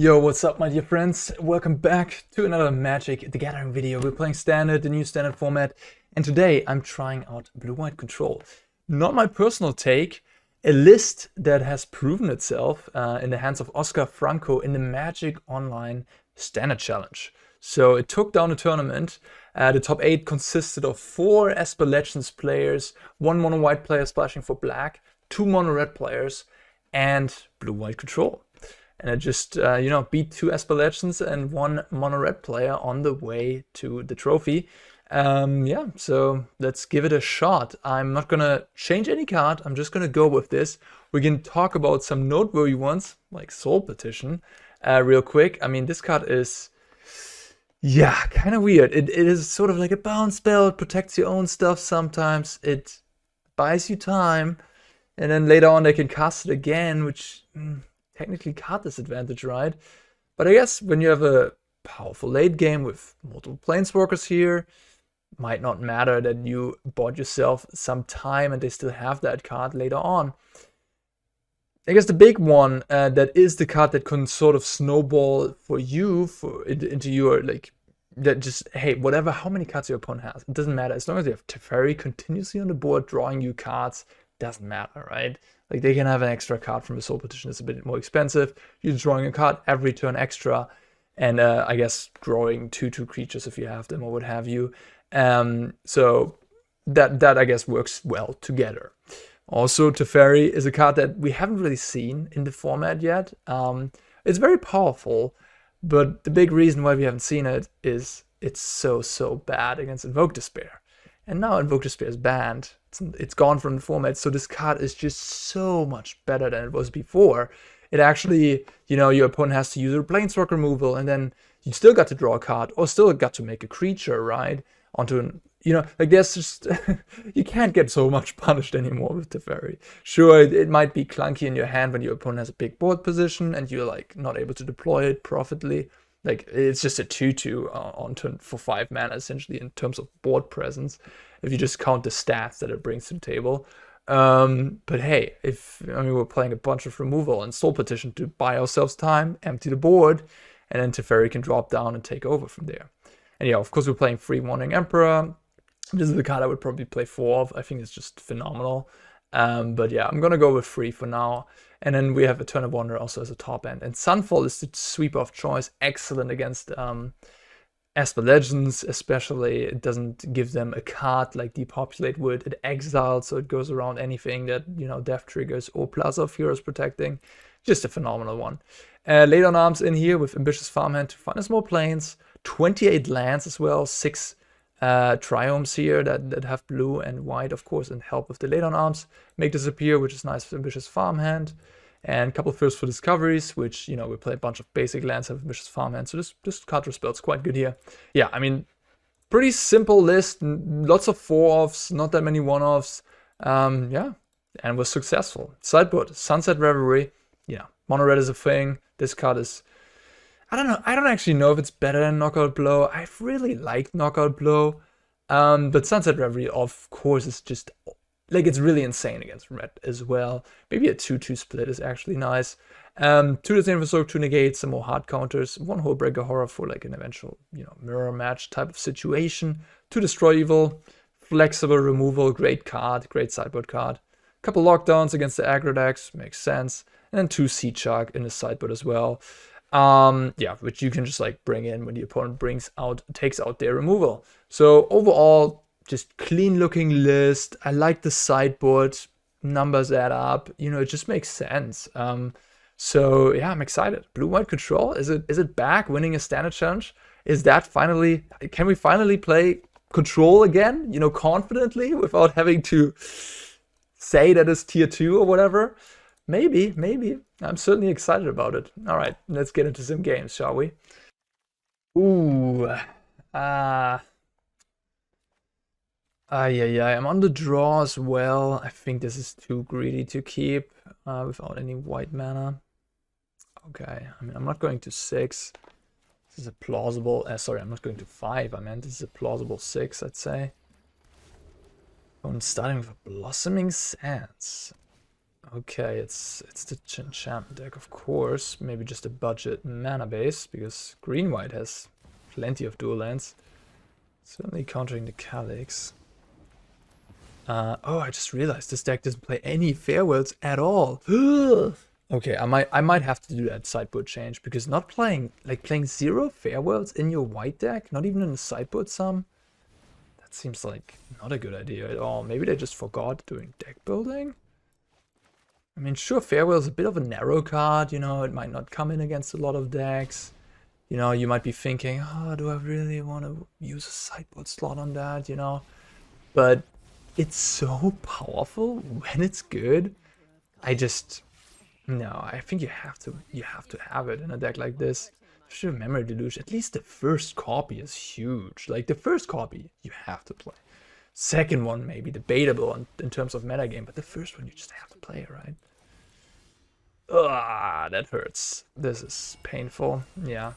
Yo, what's up my dear friends? Welcome back to another Magic the Gathering video. We're playing Standard, the new Standard format, and today I'm trying out Blue-White Control. Not my personal take, a list that has proven itself in the hands of Oscar Franco in the Magic Online Standard Challenge. So it took down the tournament. The top 8 consisted of 4 Esper Legends players, 1 mono-white player splashing for black, 2 mono-red players, and Blue-White Control. And I just, beat 2 Esper Legends and 1 mono-red player on the way to the trophy. So let's give it a shot. I'm not gonna change any card, I'm just gonna go with this. We can talk about some noteworthy ones, like Soul Partition, real quick. I mean, this card is, kind of weird. It is sort of like a bounce spell, it protects your own stuff sometimes, it buys you time, and then later on they can cast it again, which... technically card disadvantage, right? But I guess when you have a powerful late game with multiple planeswalkers here, might not matter that you bought yourself some time and they still have that card later on. I guess the big one that is the card that can sort of snowball for you into your that just, hey, whatever, how many cards your opponent has, it doesn't matter. As long as you have Teferi continuously on the board drawing you cards, doesn't matter, right? Like, they can have an extra card from the Soul Partition. It's a bit more expensive. You're drawing a card every turn extra, and I guess drawing 2/2 creatures if you have them or what have you. So that I guess works well together. Also, Teferi is a card that we haven't really seen in the format yet. It's very powerful, but the big reason why we haven't seen it is it's so bad against Invoke Despair. And now Invoke Despair is banned. It's gone from the format, so this card is just so much better than it was before. It actually, your opponent has to use a Planeswalker removal, and then you still got to draw a card, or still got to make a creature, right? Onto an, there's just, you can't get so much punished anymore with Teferi. Sure, it might be clunky in your hand when your opponent has a big board position, and you're, not able to deploy it profitably. It's just a 2/2 on turn for 5 mana, essentially, in terms of board presence, if you just count the stats that it brings to the table. But hey, we're playing a bunch of removal and Soul Partition to buy ourselves time, empty the board, and then Teferi can drop down and take over from there. And yeah, of course, we're playing Free Wandering Emperor. This is the card I would probably play 4 of. I think it's just phenomenal. But yeah, I'm gonna go with 3 for now. And then we have Eternal Wonder also as a top end. And Sunfall is the sweeper of choice. Excellent against Esper Legends, especially. It doesn't give them a card like Depopulate would. It exiles, so it goes around anything that, death triggers or Plaza of Heroes protecting. Just a phenomenal one. Late on Arms in here with Ambitious Farmhand to find us more planes. 28 lands as well. 6 Triomes here that have blue and white, of course, and help with the late on arms. Make disappear, which is nice for Ambitious Farmhand. And a couple of Thirst for Discoveries, which, we play a bunch of basic lands, have Ambitious Farmhand. So this card spell's quite good here. Yeah, I mean, pretty simple list. Lots of 4-offs, not that many 1-offs. And was successful. Sideboard, Sunset Revelry. Yeah, mono red is a thing. This card is... I don't know. I don't actually know if it's better than Knockout Blow. I've really liked Knockout Blow. But Sunset Revelry, of course, is just... it's really insane against red as well. Maybe a 2/2 split is actually nice. 2 Disdainful Stroke, 2 Negate, some more hard counters. 1 Hullbreaker Horror for an eventual, mirror match type of situation. 2 Destroy Evil. Flexible removal. Great card. Great sideboard card. Couple lockdowns against the aggro decks. Makes sense. And then 2 Seedshark in the sideboard as well. Which you can just bring in when the opponent takes out their removal. So overall, just clean looking list. I like the sideboard, numbers add up, it just makes sense. So yeah, I'm excited. Blue-White Control, is it back winning a Standard Challenge? Is that finally, can we finally play Control again, confidently without having to say that it's tier 2 or whatever? Maybe. I'm certainly excited about it. All right, let's get into some games, shall we? Ooh. I'm on the draw as well. I think this is too greedy to keep without any white mana. Okay, I'm not going to 6. This is a plausible... sorry, I'm not going to 5. I meant this is a plausible 6, I'd say. I'm starting with a Blossoming Sands. Okay, it's the enchantment deck, of course. Maybe just a budget mana base, because green-white has plenty of dual lands. Certainly countering the Calyx. Oh, I just realized this deck doesn't play any farewells at all. Okay, I might have to do that sideboard change, because not playing, like playing 0 farewells in your white deck, not even in the sideboard sum, that seems like not a good idea at all. Maybe they just forgot doing deck building? I mean, sure, farewell is a bit of a narrow card, you know, it might not come in against a lot of decks. You know, you might be thinking, oh, do I really want to use a sideboard slot on that, you know? But it's so powerful when it's good. No, I think you have to have it in a deck like this. Sure, Memory Deluge, at least the first copy is huge. Like, the first copy, you have to play. Second one may be debatable in terms of metagame, but the first one you just have to play, right? Ugh, that hurts. This is painful. Yeah.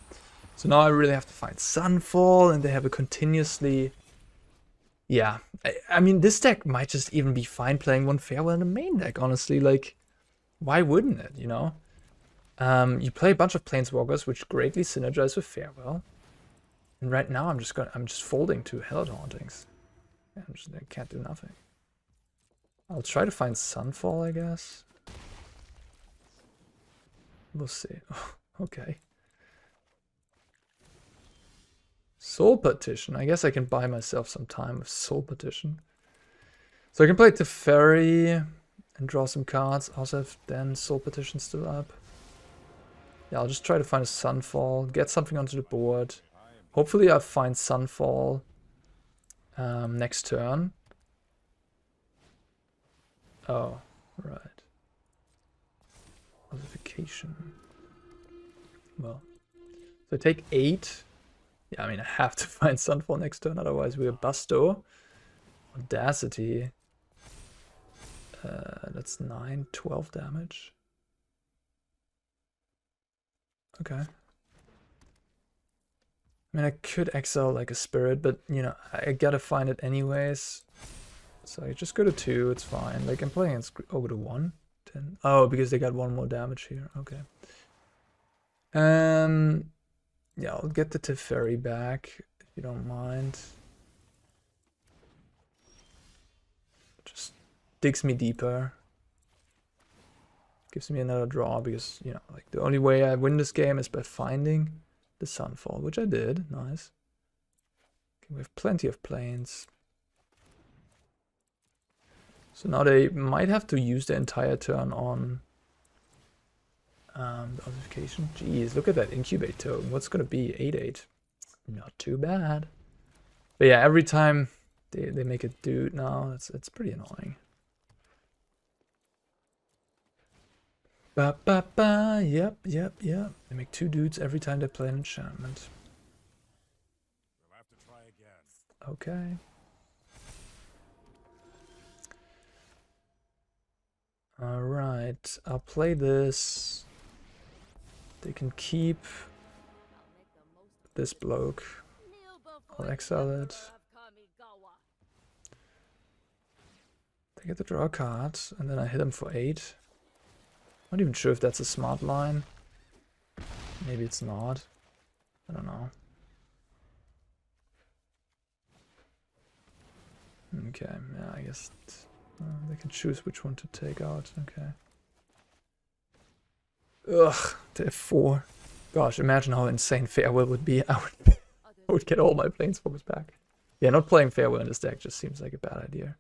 So now I really have to find Sunfall, and they have a continuously... Yeah. I mean, this deck might just even be fine playing one farewell in the main deck, honestly. Like, why wouldn't it, you know? You play a bunch of Planeswalkers, which greatly synergize with farewell. And right now I'm just folding 2 Hellot Hauntings. I can't do nothing. I'll try to find Sunfall, I guess. We'll see. Okay. Soul Partition. I guess I can buy myself some time with Soul Partition. So I can play Teferi and draw some cards. Also have then Soul Partition still up. Yeah, I'll just try to find a Sunfall. Get something onto the board. Hopefully I'll find Sunfall next turn. Oh, right. Modification. Well, so I take 8. Yeah, I mean, I have to find Sunfall next turn, otherwise we're busto. Audacity. That's 9, 12 damage. Okay. I mean, I could exile like a spirit, but, you know, I gotta find it anyways. So I just go to 2, it's fine. Like, I'm playing over to 1. 10. Oh, because they got 1 more damage here. Okay. Yeah, I'll get the Teferi back, if you don't mind. Just digs me deeper. Gives me another draw, because, you know, like, the only way I win this game is by finding the Sunfall, which I did. Nice. Okay, we have plenty of planes. So now they might have to use the entire turn on the modification. Jeez, look at that incubate token. What's gonna be? 8/8. Not too bad. But yeah, every time they make it do now, it's pretty annoying. Ba ba ba. Yep. They make 2 dudes every time they play an enchantment. We'll have to try again. Okay. Alright, I'll play this. They can keep this bloke. I'll exile it. They get to draw a card, and then I hit him for 8. Not even sure if that's a smart line. Maybe it's not. I don't know. Okay, yeah, I guess they can choose which one to take out. Okay. Ugh, they have 4. Gosh, imagine how insane Farewell would be. I would get all my Planeswalkers back. Yeah, not playing Farewell in this deck just seems like a bad idea.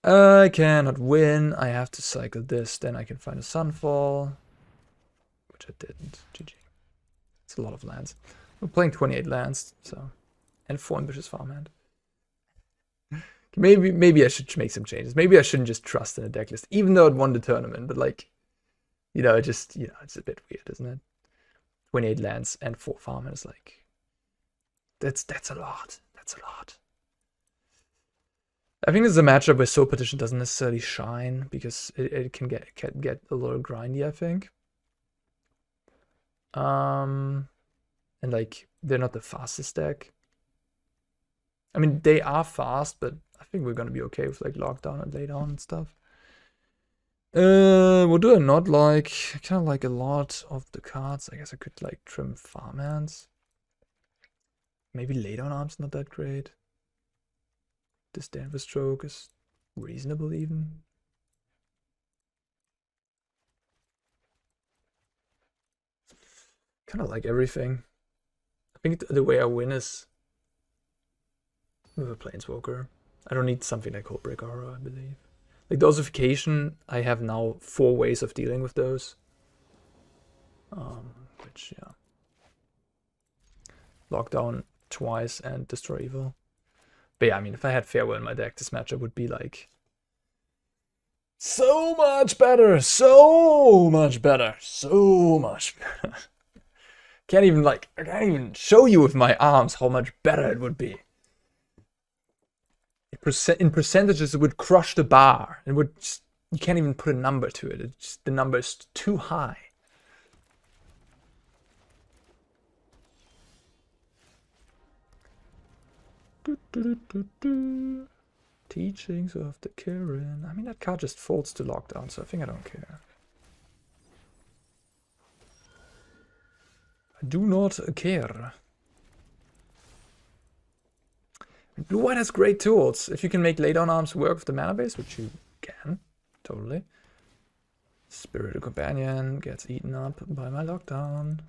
I cannot win. I have to cycle this. Then I can find a Sunfall. Which I didn't. GG. It's a lot of lands. I'm playing 28 lands, so. And 4 Ambitious Farmhand. Maybe I should make some changes. Maybe I shouldn't just trust in a deck list, even though it won the tournament. But like, you know, it's a bit weird, isn't it? 28 lands and 4 farmers is like, that's a lot. That's a lot. I think this is a matchup where Soul Partition doesn't necessarily shine because it can get a little grindy, I think. And like, they're not the fastest deck. I mean, they are fast, but I think we're gonna be okay with like lockdown and lay down and stuff. What do I not like? I kind of like a lot of the cards. I guess I could like trim Farmhands. Maybe Lay Down Arms not that great. Disdainful Stroke is reasonable even. Kind of like everything. I think the way I win is with a Planeswalker. I don't need something like Hullbreaker Horror, I believe. Like dosification, I have now 4 ways of dealing with those. Which, yeah. Lockdown twice and Destroy Evil. But yeah, I mean, if I had Farewell in my deck, this matchup would be like so much better, so much better, so much better. I can't even show you with my arms how much better it would be. In percentages, it would crush the bar. It would just, you can't even put a number to it. The number is too high. Teachings of the Kirin. I mean, that card just folds to lockdown, so I think I don't care. I do not care. Blue-white has great tools. If you can make Lay Down Arms work with the mana base, which you can, totally. Spirited Companion gets eaten up by my lockdown.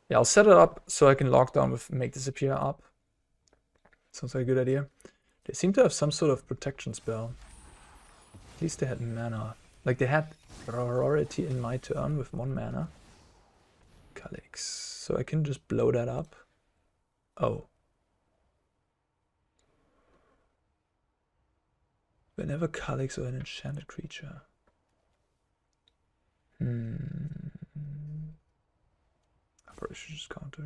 Yeah, I'll set it up so I can lock down with Make Disappear up. Sounds like a good idea. They seem to have some sort of protection spell. At least they had mana. Like they had priority in my turn with 1 mana. Calyx. So I can just blow that up. Oh. Whenever Calyx or an enchanted creature. I probably should just counter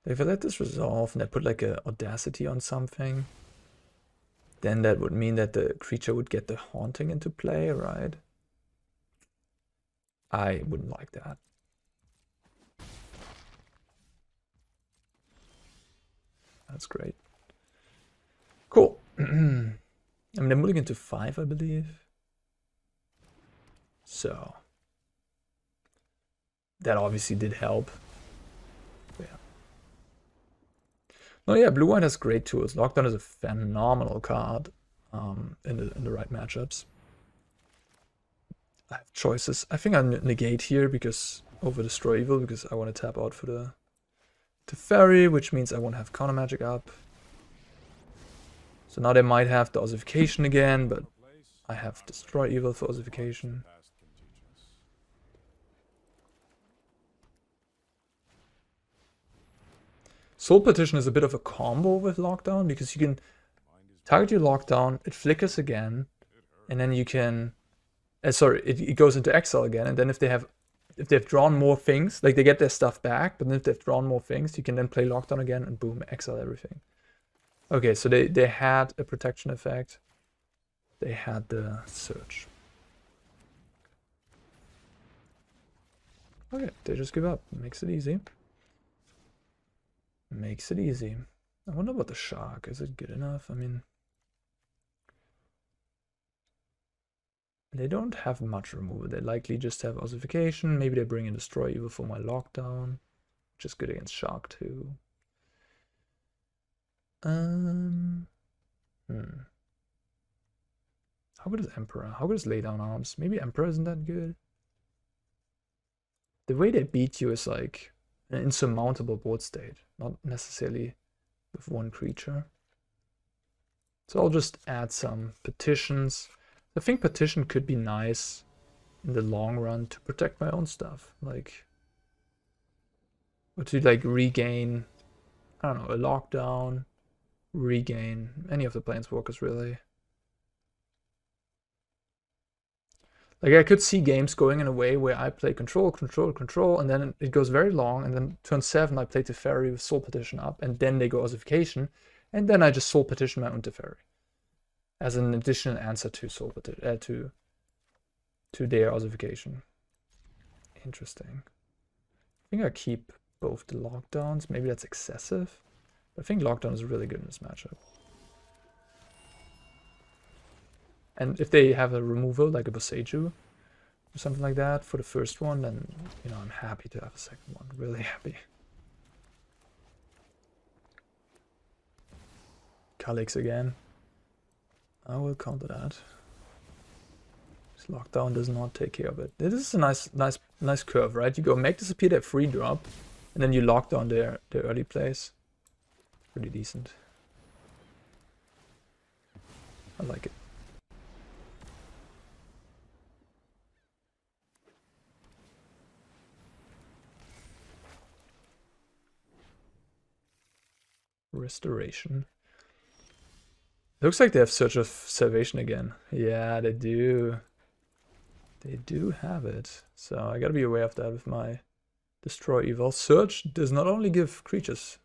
it. If I let this resolve and I put like a Audacity on something, then that would mean that the creature would get the Haunting into play, right? I wouldn't like that. That's great. Cool. I mean, they're moving into 5, I believe. So that obviously did help. Yeah. No, yeah, blue-white has great tools. Lockdown is a phenomenal card in the right matchups. I have choices. I think I negate here because over Destroy Evil because I want to tap out for the Teferi, which means I won't have counter magic up. So now they might have the ossification again, but I have Destroy Evil for ossification. Soul Partition is a bit of a combo with Lockdown because you can target your Lockdown, it flickers again, and then you can it goes into exile again, and then if they've drawn more things, like they get their stuff back, but then if they've drawn more things, you can then play Lockdown again and boom, exile everything. Okay, so they had a protection effect. They had the search. Okay, they just give up. Makes it easy. Makes it easy. I wonder about the shark. Is it good enough? I mean, they don't have much removal. They likely just have ossification. Maybe they bring in Destroy Evil for my lockdown, which is good against shark too. How good is Emperor? How good is Lay Down Arms? Maybe Emperor isn't that good. The way they beat you is like an insurmountable board state, not necessarily with one creature. So I'll just add some petitions. I think petition could be nice in the long run to protect my own stuff, like, or to like regain, I don't know, a lockdown, regain any of the planeswalkers really. Like I could see games going in a way where I play control, and then it goes very long, and then turn 7 I play Teferi with Soul Partition up, and then they go ossification, and then I just Soul Partition my own Teferi as an additional answer to Soul Partition, to their ossification. Interesting. I think I keep both the lockdowns. Maybe that's excessive. I think lockdown is really good in this matchup. And if they have a removal, like a Boseiju, or something like that for the first one, then, you know, I'm happy to have a second one. Really happy. Calyx again. I will counter that. This lockdown does not take care of it. This is a nice curve, right? You go make disappear that free drop, and then you lock down their early plays. Pretty decent. I like it. Restoration. Looks like they have Search of Salvation again. Yeah, they do. They do have it. So I gotta be aware of that with my Destroy Evil. Search does not only give creatures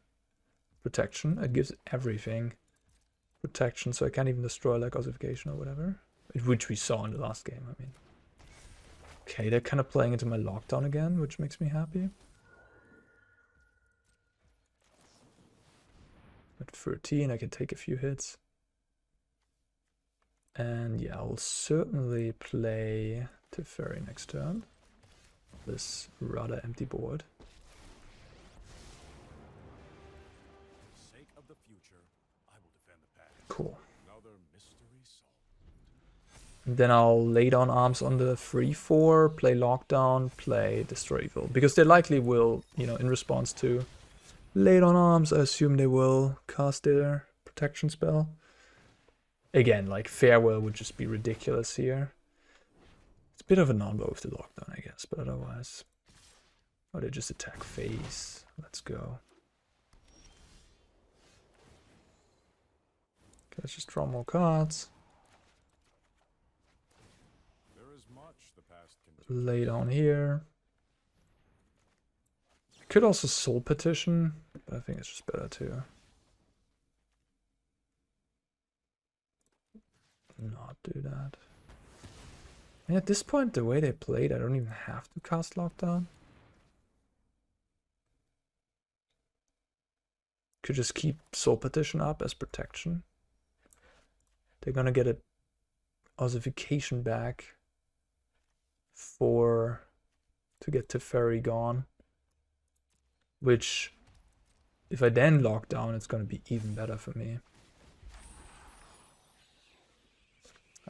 protection, it gives everything protection, so I can't even destroy like ossification or whatever. Which we saw in the last game, I mean. Okay, they're kind of playing into my lockdown again, which makes me happy. At 13, I can take a few hits. And yeah, I'll certainly play Teferi next turn. This rather empty board. For the sake of the future, I will defend the past. Cool. Another mystery solved. And then I'll lay down arms on the 3/4, play lockdown, play Destroy Evil. Because they likely will, you know, in response to lay down arms, I assume they will cast their protection spell. Again, like Farewell would just be ridiculous here. It's a bit of a non-bow with the lockdown, I guess, but otherwise. Oh, they just attack face. Let's go. Okay, let's just draw more cards. There is much the past can Lay down here. I could also Soul Partition, but I think it's just better to not do that. And at this point, the way they played, I don't even have to cast Lockdown. Could just keep Soul Partition up as protection. They're gonna get a ossification back to get Teferi gone. Which, if I then lock down, it's gonna be even better for me.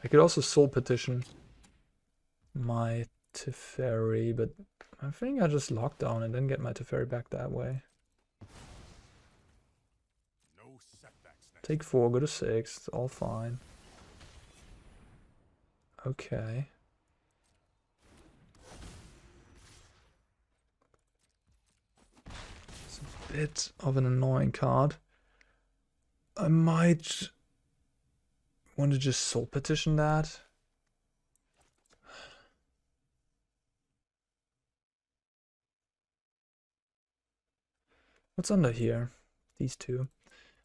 I could also Soul Partition my Teferi, but I think I just lock down and then get my Teferi back that way. no setbacks next. Take 4, go to 6, it's all fine. Okay. It's a bit of an annoying card. I might want to just Soul Partition that. What's under here? These two.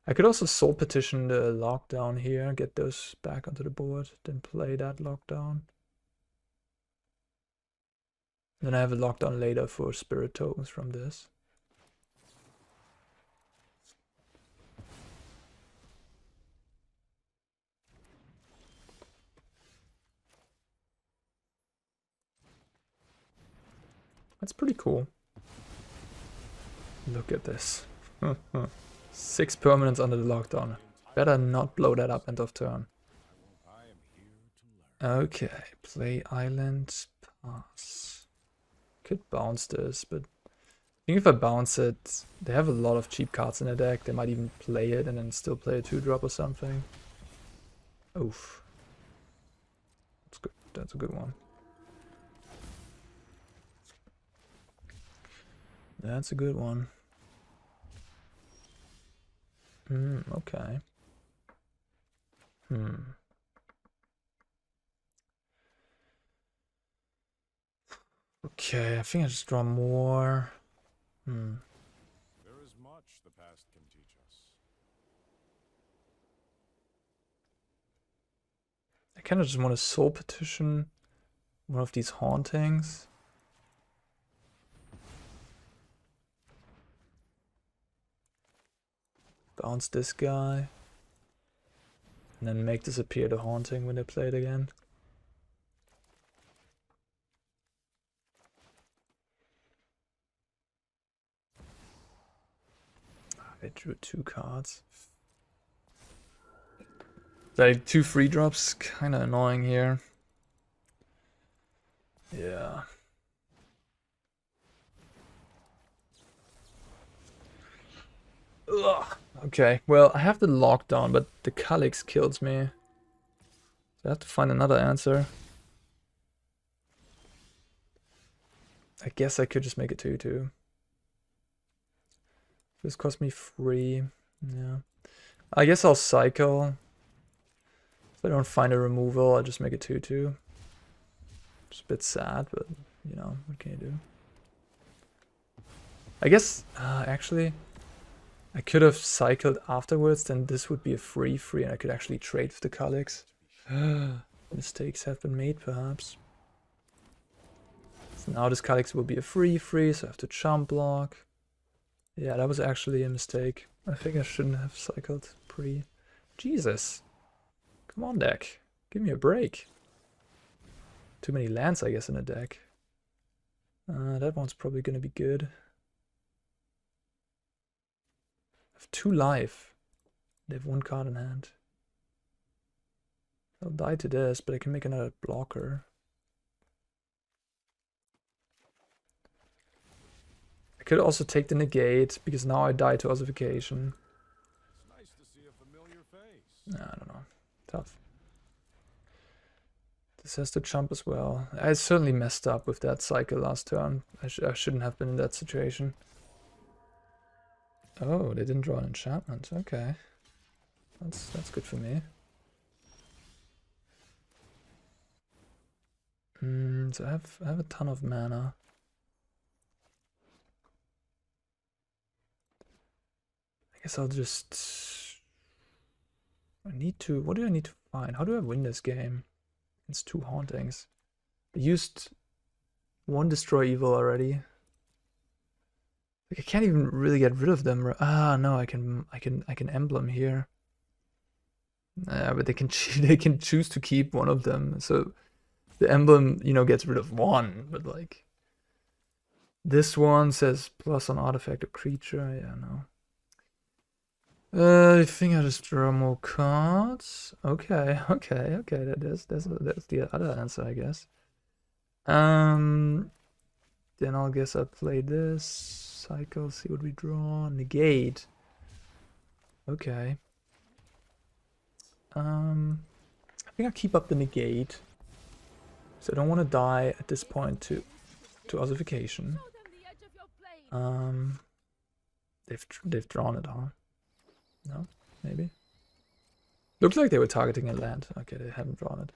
I could also Soul Partition the lockdown here, get those back onto the board, then play that lockdown. Then I have a lockdown later for spirit tokens from this. That's pretty cool. Look at this. 6 permanents under the lockdown. Better not blow that up end of turn. I am here to learn. Okay, play island, pass. Could bounce this, but I think if I bounce it, they have a lot of cheap cards in their deck. They might even play it and then still play a 2-drop or something. Oof. That's good. That's a good one. That's a good one. Okay. Okay, I think I just draw more. There is much the past can teach us. I kind of just want to Soul Partition one of these hauntings. Bounce this guy. And then make disappear the Haunting when they play it again. I drew 2 cards. Like 2 free drops, kinda annoying here. Yeah. Ugh. Okay, well, I have the lockdown, but the Calyx kills me. So I have to find another answer. I guess I could just make it 2/2. This cost me 3. Yeah. I guess I'll cycle. If I don't find a removal, I'll just make it 2/2. It's a bit sad, but you know, what can you do? I guess, actually, I could have cycled afterwards, then this would be a 3/3 and I could actually trade with the Calyx. Mistakes have been made, perhaps. So now this Calyx will be a 3/3, so I have to chump block. Yeah, that was actually a mistake. I think I shouldn't have cycled pre. Jesus. Come on, deck. Give me a break. Too many lands, I guess, in a deck. That one's probably gonna be good. I have 2 life. They have 1 card in hand. I'll die to this, but I can make another blocker. I could also take the Negate, because now I die to Ossification. It's nice to see a familiar face. I don't know. Tough. This has to jump as well. I certainly messed up with that cycle last turn. I shouldn't have been in that situation. Oh, they didn't draw an enchantment. Okay. That's good for me. So I have a ton of mana. I guess I'll just... I need to... What do I need to find? How do I win this game? It's 2 Hauntings. I used 1 Destroy Evil already. Like I can't even really get rid of them. Ah, no, I can emblem here. But they can choose to keep one of them. So the emblem, you know, gets rid of 1, but like this one says plus on artifact or creature. Yeah, no. I think I just draw more cards. Okay. That's the other answer, I guess. Then I'll guess I'll play this cycle. See what we draw. Negate. Okay. I think I'll keep up the Negate. So I don't want to die at this point to Ossification. They've drawn it, huh? No, maybe. Looks like they were targeting a land. Okay, they haven't drawn it.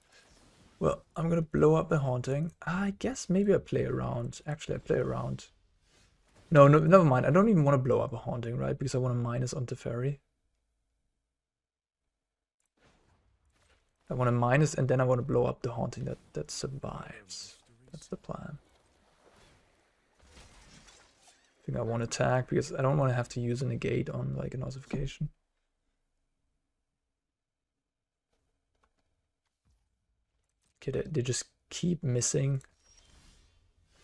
Well, I'm gonna blow up a Haunting. I guess maybe I play around. Actually, I play around. No, never mind. I don't even want to blow up a Haunting, right? Because I want to minus on Teferi. I want to minus and then I want to blow up the Haunting that survives. That's the plan. I think I want to attack because I don't want to have to use a Negate on like an Ossification. Okay, they just keep missing.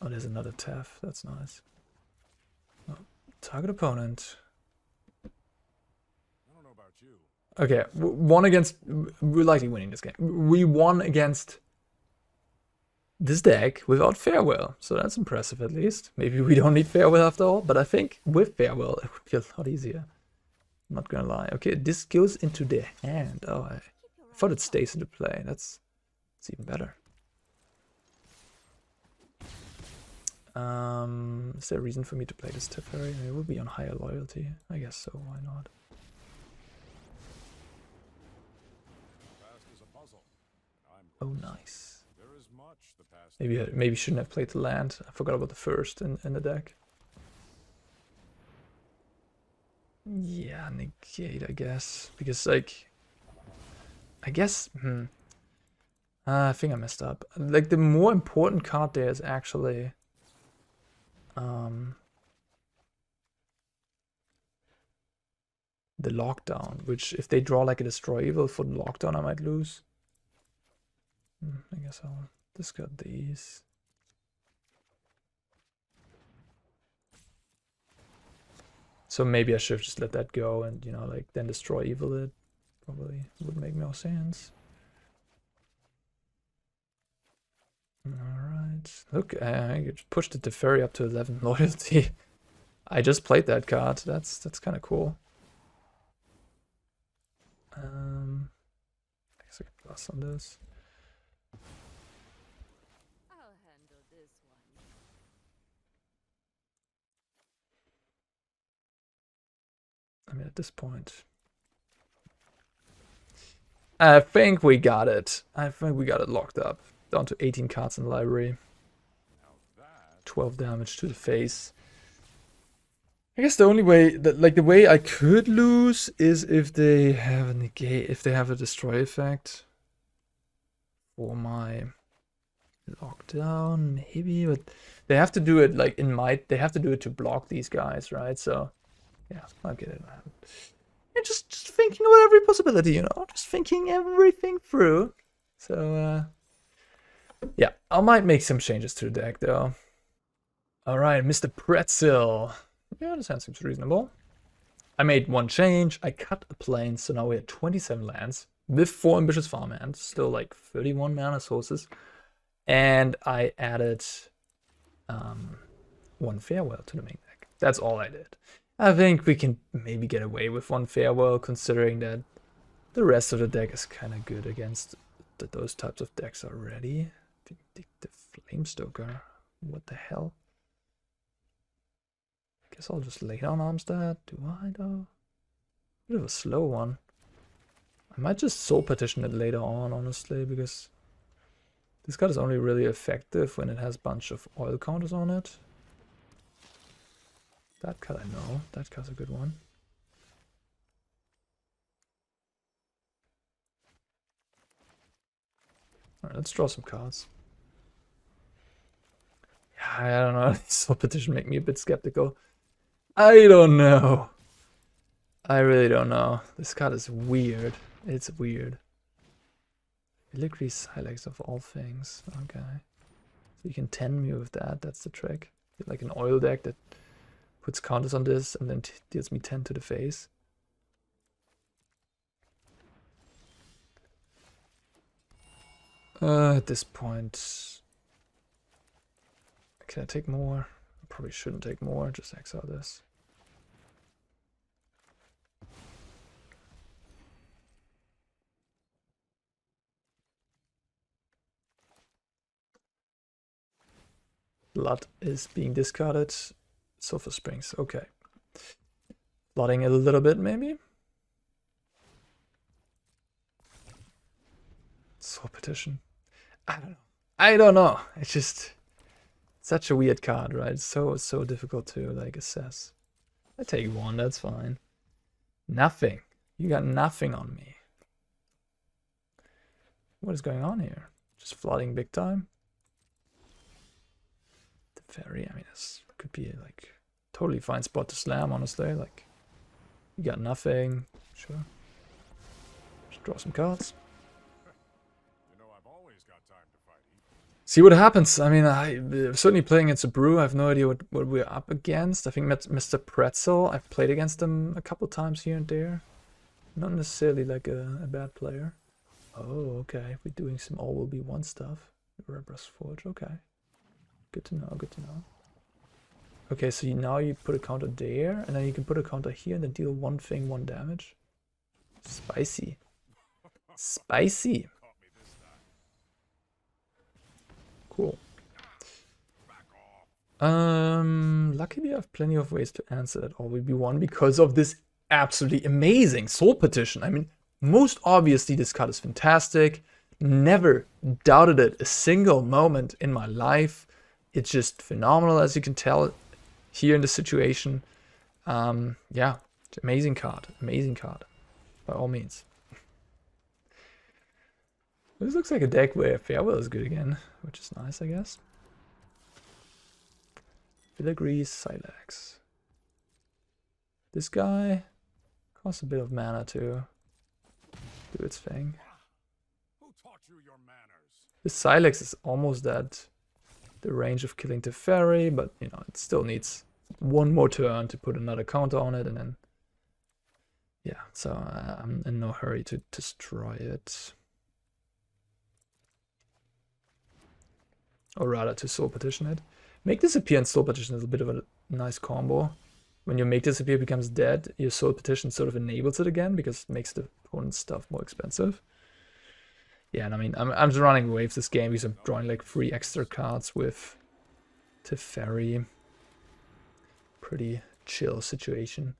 Oh, there's another Tef. That's nice. Oh, target opponent. I don't know about you. Okay, one against... We're likely winning this game. We won against this deck without Farewell. So that's impressive at least. Maybe we don't need Farewell after all. But I think with Farewell it would be a lot easier. I'm not gonna lie. Okay, this goes into the hand. Oh, I thought it stays into play. That's even better. Is there a reason for me to play this Teferi? It will be on higher loyalty. I guess so, why not? Oh, nice. Maybe shouldn't have played the land. I forgot about the first in the deck. Yeah, Negate, I guess. Because, like... I guess... I think I messed up. Like, the more important card there is actually... the lockdown, which if they draw like a Destroy Evil for the lockdown, I might lose. I guess I'll discard these. So maybe I should have just let that go and, you know, like then Destroy Evil it. Probably would make more sense. Alright. Look, I just pushed the Teferi up to 11 loyalty. I just played that card. That's kind of cool. I guess I can plus on this. I'll handle this one. I mean, at this point, I think we got it. I think we got it locked up. Down to 18 cards in the library. 12 damage to the face. I guess the only way that, like, the way I could lose is if they have a negate, if they have a destroy effect for my lockdown, maybe, but they have to do it like they have to do it to block these guys, right? So yeah, I'll get it. And just thinking about every possibility, you know, just thinking everything through. So yeah, I might make some changes to the deck though. All right, Mr. Pretzel. Yeah, this hand seems reasonable. I made one change. I cut a plane, so now we're at 27 lands with 4 Ambitious Farmhand, still like 31 mana sources. And I added 1 Farewell to the main deck. That's all I did. I think we can maybe get away with 1 Farewell, considering that the rest of the deck is kind of good against those types of decks already. Vindictive Flamestoker. What the hell? Guess I'll just lay down Armstead. Do I though? Bit of a slow one. I might just Soul Partition it later on, honestly, because this card is only really effective when it has a bunch of oil counters on it. That card I know. That card's a good one. Alright, let's draw some cards. Yeah, I don't know. Soul Partition make me a bit skeptical. I don't know. I really don't know. This card is weird. It's weird. Filigree Silex of all things. Okay. So you can 10 me with that. That's the trick. Like an oil deck that puts counters on this and then deals me 10 to the face. At this point, can I take more? I probably shouldn't take more. Just exile this. Blood is being discarded. Sulfur Springs, okay. Flooding a little bit, maybe? Soul Partition. I don't know. It's just such a weird card, right? It's so difficult to like assess. I take 1, that's fine. Nothing. You got nothing on me. What is going on here? Just flooding big time? Teferi, I mean, this could be like totally fine spot to slam, honestly. Like, you got nothing. Sure. Just draw some cards. You know, I've always got time to fight. See what happens. I mean, I'm certainly playing against a Brew. I have no idea what we're up against. I think Mr. Pretzel, I've played against him a couple times here and there. Not necessarily like a bad player. Oh, okay. We're doing some all will be 1 stuff. Rebras Forge, okay. Good to know, good to know. Okay, so now you put a counter there, and then you can put a counter here and then deal 1 thing, 1 damage. Spicy. Spicy. Cool. Luckily I have plenty of ways to answer that all will be 1 because of this absolutely amazing Soul Partition. I mean, most obviously this card is fantastic. Never doubted it a single moment in my life. It's just phenomenal, as you can tell here in the situation. Yeah, amazing card, by all means. This looks like a deck where Farewell is good again, which is nice, I guess. Filigree Silex. This guy, Costs a bit of mana to do its thing. Who taught you your manners? The Silex is almost at the range of killing Teferi, but you know, it still needs one more turn to put another counter on it, and then yeah, so I'm in no hurry to destroy it. Or rather to Soul Partition it. Make Disappear and Soul Partition is a bit of a nice combo. When your Make Disappear becomes dead, your Soul Partition sort of enables it again because it makes the opponent's stuff more expensive. Yeah, and I mean, I'm just running waves this game because I'm drawing like 3 extra cards with Teferi. Pretty chill situation.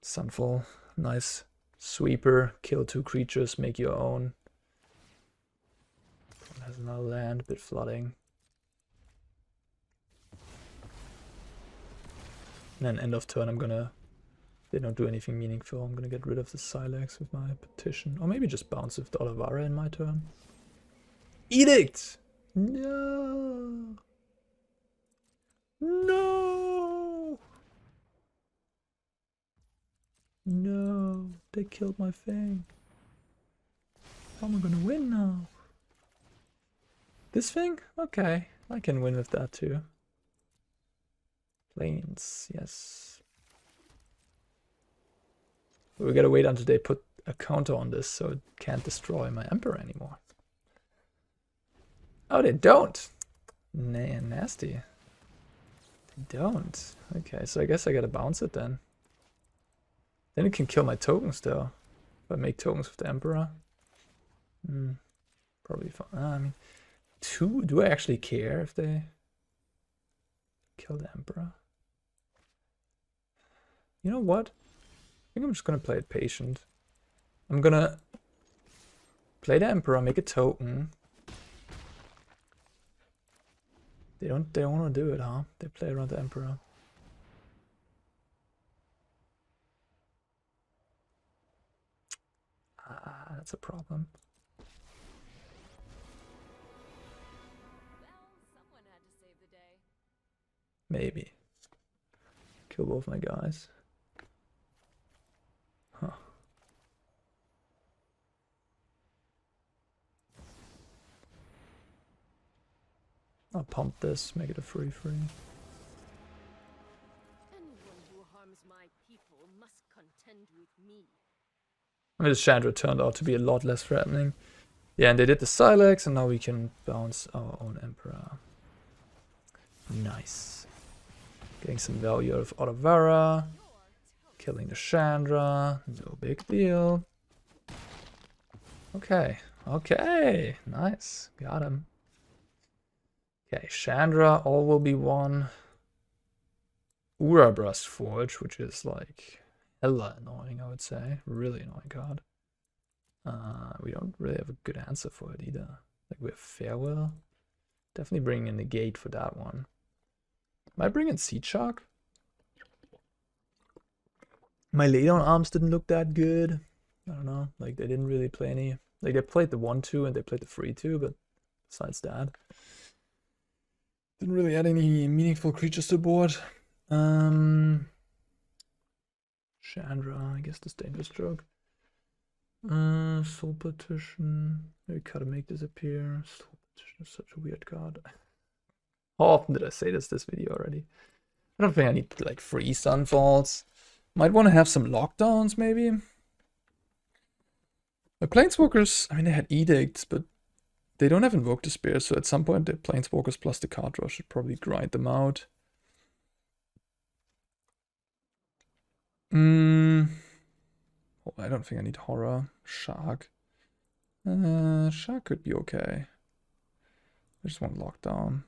Sunfall, nice sweeper, kill 2 creatures, make your own. Has another land, bit flooding. And then end of turn I'm gonna, they don't do anything meaningful, I'm gonna get rid of the Silex with my petition. Or maybe just bounce with the Otawara in my turn. Edict! No! No! No! They killed my thing. How am I gonna win now? This thing? Okay, I can win with that too. Planes, yes. But we gotta wait until they put a counter on this so it can't destroy my Emperor anymore. Oh, they don't! Nasty. They don't. Okay, so I guess I gotta bounce it then. Then it can kill my tokens though. If I make tokens with the Emperor. Probably fine. I mean, 2? Do I actually care if they kill the Emperor? You know what? I think I'm just gonna play it patient. I'm gonna play the Emperor, make a token. They don't want to do it, huh? They play around the Emperor. Ah, that's a problem. Someone had to save the day. Maybe. Kill both my guys. Huh. I'll pump this, make it a 3/3. Anyone who harms my people must contend with me. I mean, this Chandra turned out to be a lot less threatening. Yeah, and they did the Silex, and now we can bounce our own Emperor. Nice. Getting some value out of Otawara. Killing the Chandra. No big deal. Okay. Okay. Nice. Got him. Okay, Chandra, all will be one. Urabra's Forge, which is like hella annoying, I would say. Really annoying card. We don't really have a good answer for it either. Like we have Farewell. Definitely bring in Negate for that one. Might bring in Seedshark. My laydown arms didn't look that good. I don't know. Like they didn't really play any. Like they played the 1/2 and they played the 3/2, but besides that, didn't really add any meaningful creatures to board. Chandra, I guess Disdainful Stroke. Soul Partition. Maybe gotta make disappear. Soul Partition is such a weird card. How often did I say this video already? I don't think I need like 3 Sunfalls. Might want to have some lockdowns maybe. The Planeswalkers, I mean they had edicts, but they don't have Invoke Despair, so at some point the Planeswalkers plus the card draw should probably grind them out. Oh, I don't think I need Horror. Shark. Shark could be okay. I just want Lockdown.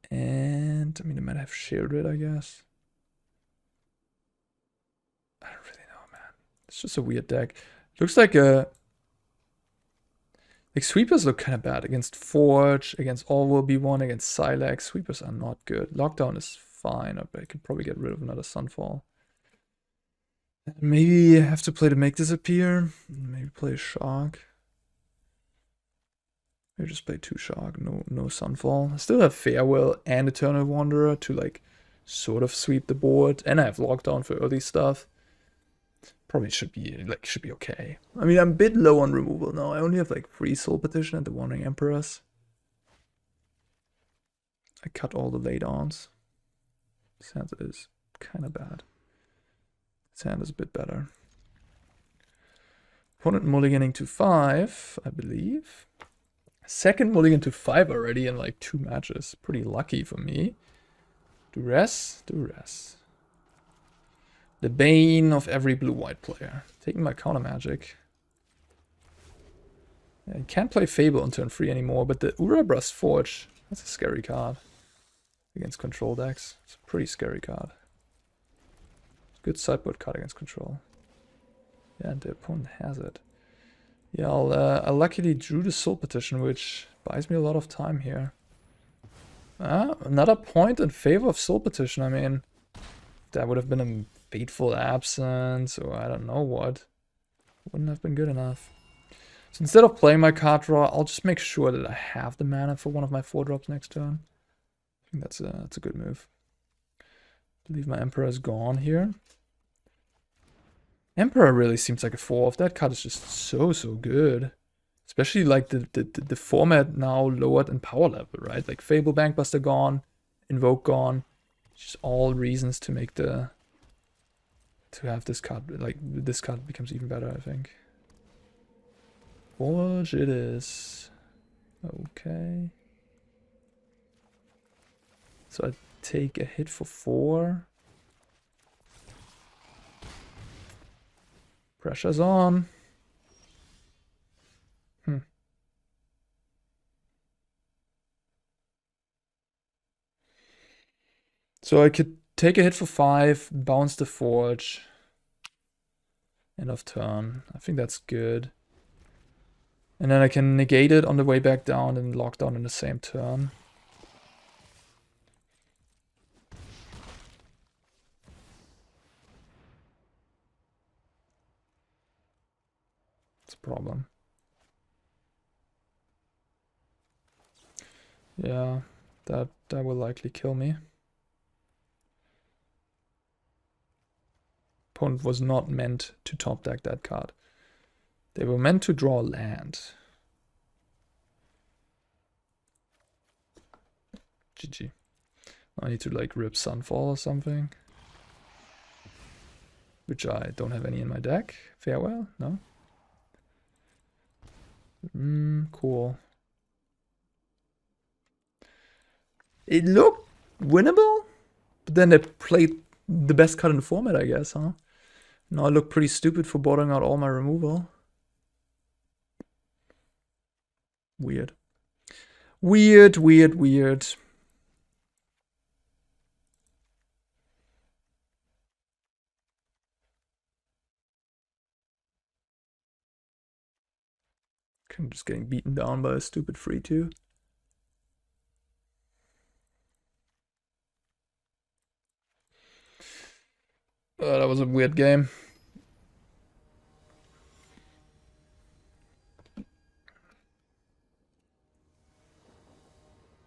And, I mean, I might have Shieldred, I guess. I don't really know, man. It's just a weird deck. Looks like a... Like, Sweepers look kind of bad. Against Forge, against All Will Be One, against Silex. Sweepers are not good. Lockdown is fine. I could probably get rid of another Sunfall. Maybe I have to play to make disappear. Maybe play a Shark. Maybe just play 2 Shark, no Sunfall. I still have Farewell and Eternal Wanderer to like sort of sweep the board, and I have lockdown for early stuff. Probably should be okay. I mean, I'm a bit low on removal now. I only have like 3 Soul Partition and the Wandering Emperors. I cut all the late ons. This hand is kind of bad. This hand is a bit better. Opponent mulliganing to 5, I believe. Second mulligan to 5 already in like 2 matches. Pretty lucky for me. Duress, Duress. The bane of every blue-white player. Taking my counter magic. I can't play Fable on turn 3 anymore, but the Urabra's Forge, that's a scary card. Against control decks. It's a pretty scary card. Good sideboard card against control. Yeah, and the opponent has it. Yeah, I luckily drew the Soul Partition, which buys me a lot of time here. Another point in favor of Soul Partition. I mean, that would have been a fateful absence, or I don't know what. Wouldn't have been good enough. So instead of playing my card draw, I'll just make sure that I have the mana for one of my 4-drops next turn. I think that's a good move. I believe my Emperor is gone here. Emperor really seems like a 4-off. That card is just so good. Especially like the format now lowered in power level, right? Like Fable Bankbuster gone, Invoke gone. Just all reasons to make to have this card, like this card becomes even better, I think. Forge it is. Okay. So I take a hit for 4. Pressure's on. So I could take a hit for 5, bounce the Forge. End of turn. I think that's good. And then I can negate it on the way back down and lock down in the same turn. It's a problem. Yeah, that will likely kill me. Opponent was not meant to top deck that card. They were meant to draw land. GG. I need to like rip Sunfall or something. Which I don't have any in my deck. Farewell? No? Cool. It looked winnable, but then they played the best card in the format, I guess, huh? Now I look pretty stupid for bottoming out all my removal. Weird. Weird. I'm just getting beaten down by a stupid 3-2. That was a weird game.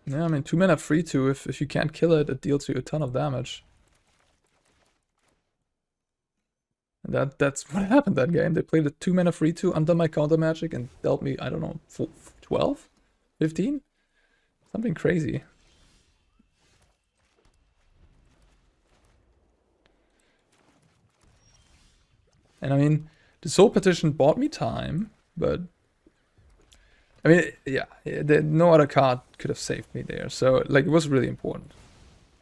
Yeah, I mean, 2 mana 3-2, if you can't kill it, it deals you a ton of damage. And that's what happened that game. They played a 2 mana 3-2 under my counter magic and dealt me, I don't know, 12? 15? Something crazy. And I mean, the Soul Partition bought me time, but I mean, yeah, no other card could have saved me there. So, like, it was really important.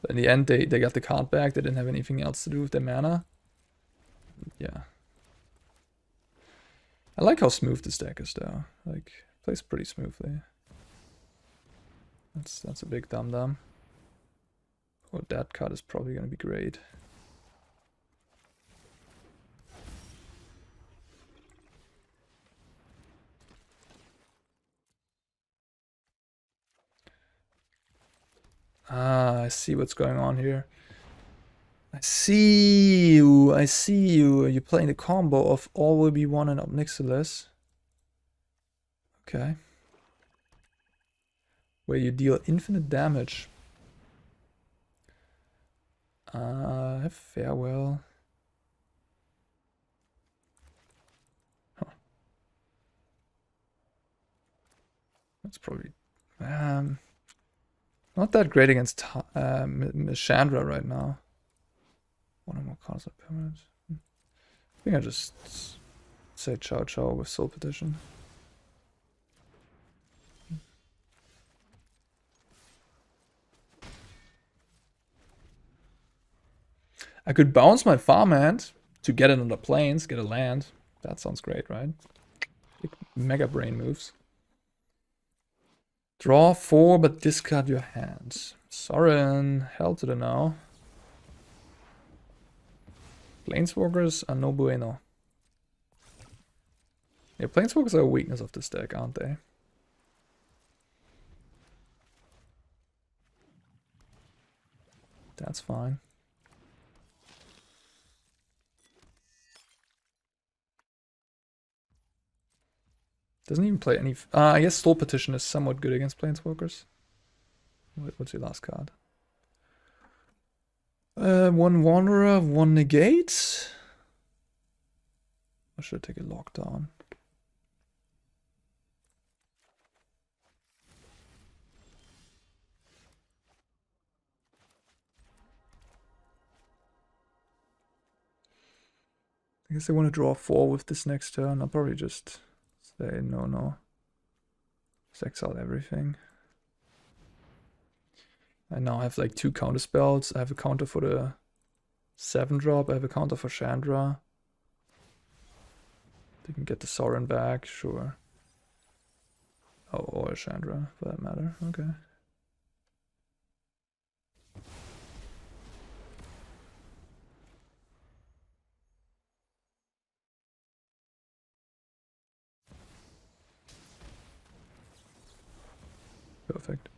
But in the end, they got the card back. They didn't have anything else to do with their mana. Yeah. I like how smooth this deck is, though. Like, it plays pretty smoothly. That's a big dum-dum. Oh, that card is probably going to be great. Ah, I see what's going on here. I see you. You're playing the combo of All Will Be One and Obnixilis. Okay. Where you deal infinite damage. Farewell. Huh. That's probably not that great against Miss Chandra right now. One or more cards are permanent. I think I just say ciao ciao with Soul Partition. I could bounce my farmhand to get it on the plains, get a land. That sounds great, right? Big mega brain moves. Draw 4, but discard your hand. Soaring, hell to the no. Planeswalkers are no bueno. Yeah, Planeswalkers are a weakness of this deck, aren't they? That's fine. Doesn't even play any... I guess Soul Partition is somewhat good against Planeswalkers. What's your last card? 1 Wanderer, 1 Negate. Or should I take a Lockdown? I guess I want to draw 4 with this next turn. I'll probably just say no. Just exile everything. I now have like 2 counter spells. I have a counter for the 7-drop. I have a counter for Chandra. They can get the Soaring back, sure. Oh, or Chandra, for that matter. Okay. Perfect.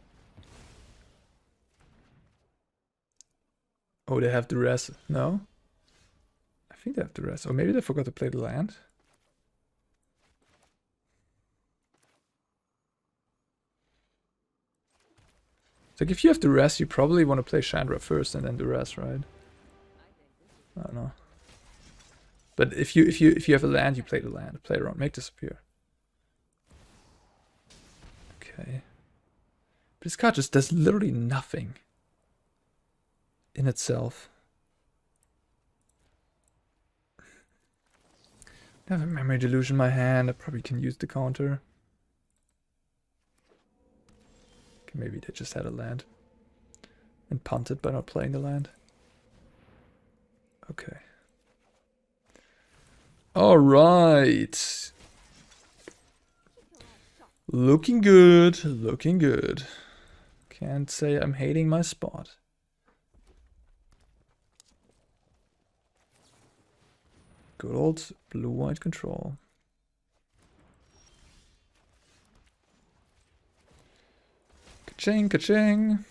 Oh, they have the rest. No? I think they have the rest. Or maybe they forgot to play the land. It's like if you have the rest, you probably want to play Chandra first and then the rest, right? I don't know. But if you have a land, you play the land. Play around, make disappear. Okay. But this card just does literally nothing in itself. I have a Memory Deluge in my hand. I probably can use the counter. Okay, maybe they just had a land and punted by not playing the land. Okay. All right. Looking good. Looking good. Can't say I'm hating my spot. Good old blue-white control. Ka-ching, ka-ching.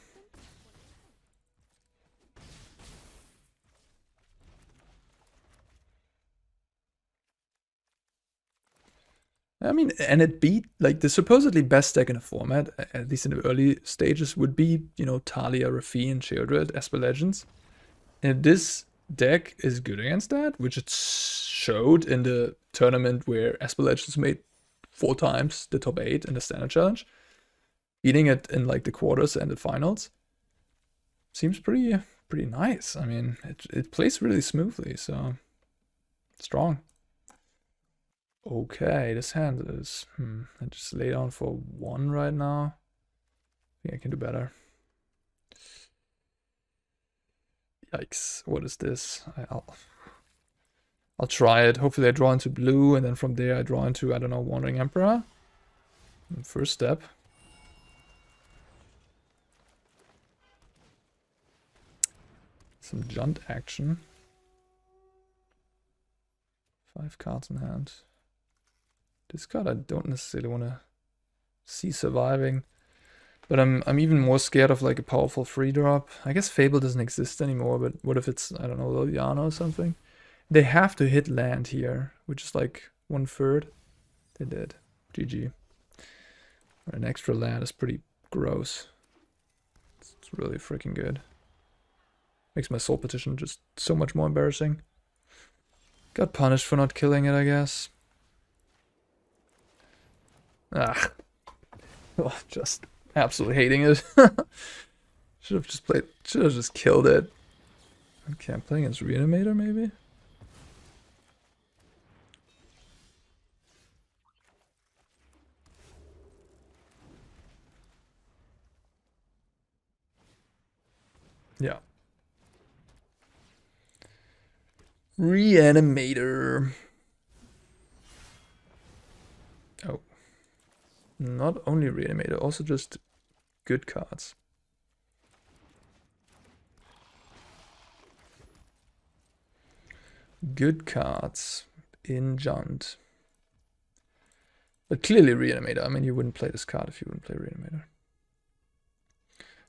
I mean, and it beat, like, the supposedly best deck in the format, at least in the early stages, would be, you know, Talia, Raffine, Sheoldred, Esper Legends. And this deck is good against that, which it showed in the tournament where Esper Legends made 4 times the top 8 in the Standard Challenge. Beating it in, like, the quarters and the finals. Seems pretty nice. I mean, it plays really smoothly, so strong. Okay, this hand is... I just lay down for 1 right now. I think I can do better. Yikes, what is this? I'll try it. Hopefully I draw into blue, and then from there I draw into, I don't know, Wandering Emperor. First step. Some Junt action. 5 cards in hand. This card I don't necessarily want to see surviving. But I'm even more scared of like a powerful free drop. I guess Fable doesn't exist anymore, but what if it's, I don't know, Liliana or something? They have to hit land here, which is like 1/3. They did. GG. An extra land is pretty gross. It's really freaking good. Makes my Soul Partition just so much more embarrassing. Got punished for not killing it, I guess. Ah. Oh, just absolutely hating it. Should have just killed it. Okay, I'm playing against Reanimator, maybe? Yeah. Reanimator. Oh. Not only Reanimator, also just good cards. Good cards in Jund. But clearly Reanimator. I mean, you wouldn't play this card if you wouldn't play Reanimator.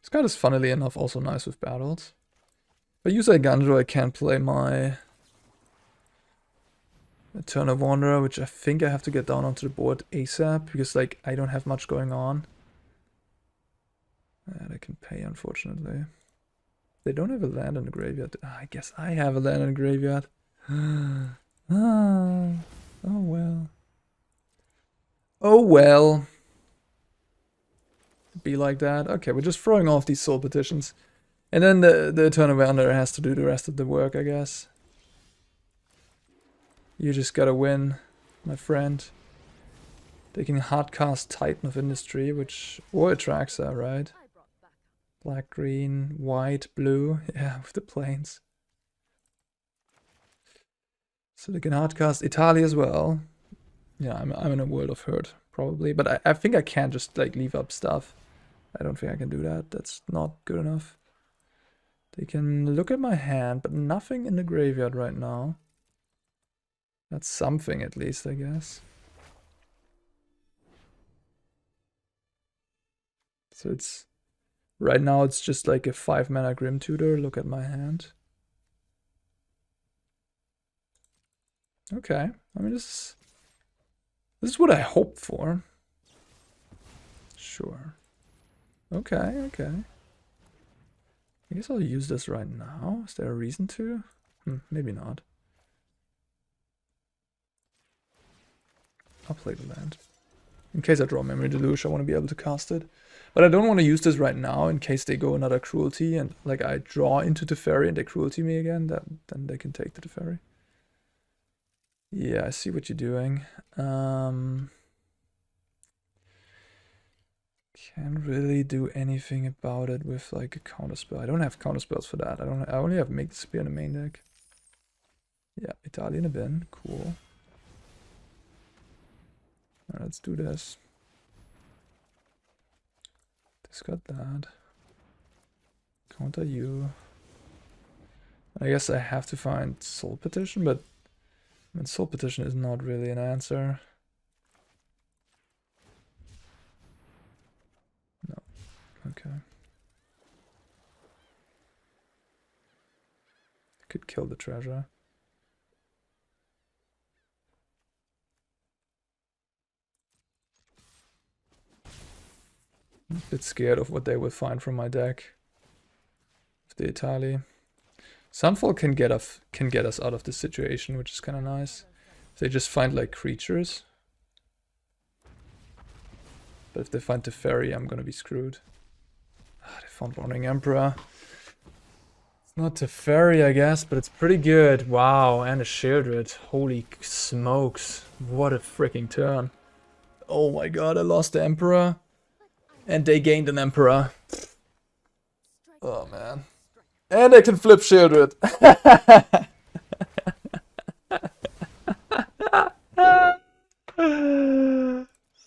This card is funnily enough also nice with battles. If I use Eiganjo, I can't play my Eternal Wanderer, which I think I have to get down onto the board ASAP, because like I don't have much going on. And I can pay, unfortunately. They don't have a land in the graveyard. I guess I have a land in the graveyard. Oh well. Oh well. Be like that. Okay, we're just throwing off these Soul Partitions. And then the Eternal Wanderer has to do the rest of the work, I guess. You just gotta win, my friend. They can hardcast Titan of Industry, which... or Atraxa, right? Black, green, white, blue. Yeah, with the planes. So they can hardcast Italy as well. Yeah, I'm in a world of hurt, probably. But I think I can't just like leave up stuff. I don't think I can do that. That's not good enough. They can look at my hand, but nothing in the graveyard right now. That's something at least, I guess. So it's... right now it's just like a 5-mana Grim Tutor. Look at my hand. Okay. I mean, this is what I hoped for. Sure. Okay, okay. I guess I'll use this right now. Is there a reason to? Maybe not. I'll play the land. In case I draw Memory Deluge, I want to be able to cast it. But I don't want to use this right now in case they go another Cruelty and like I draw into Teferi and they Cruelty me again, then they can take the Teferi. Yeah, I see what you're doing. Can't really do anything about it with like a counterspell. I don't have counterspells for that. I only have Make Disappear in the main deck. Yeah, Italy in a bin. Cool. Alright, let's do this. Discard that. Counter you. I guess I have to find Soul Partition, but I mean, Soul Partition is not really an answer. No. Okay. Could kill the treasure. I'm a bit scared of what they will find from my deck. With the Italy. Sunfall can get us out of this situation, which is kind of nice. If they just find like creatures. But if they find Teferi, I'm gonna be screwed. Ah, they found Wandering Emperor. It's not Teferi, I guess, but it's pretty good. Wow, and a Shieldred. Holy smokes. What a freaking turn. Oh my god, I lost the Emperor. And they gained an Emperor. Oh man. And I can flip Shieldred.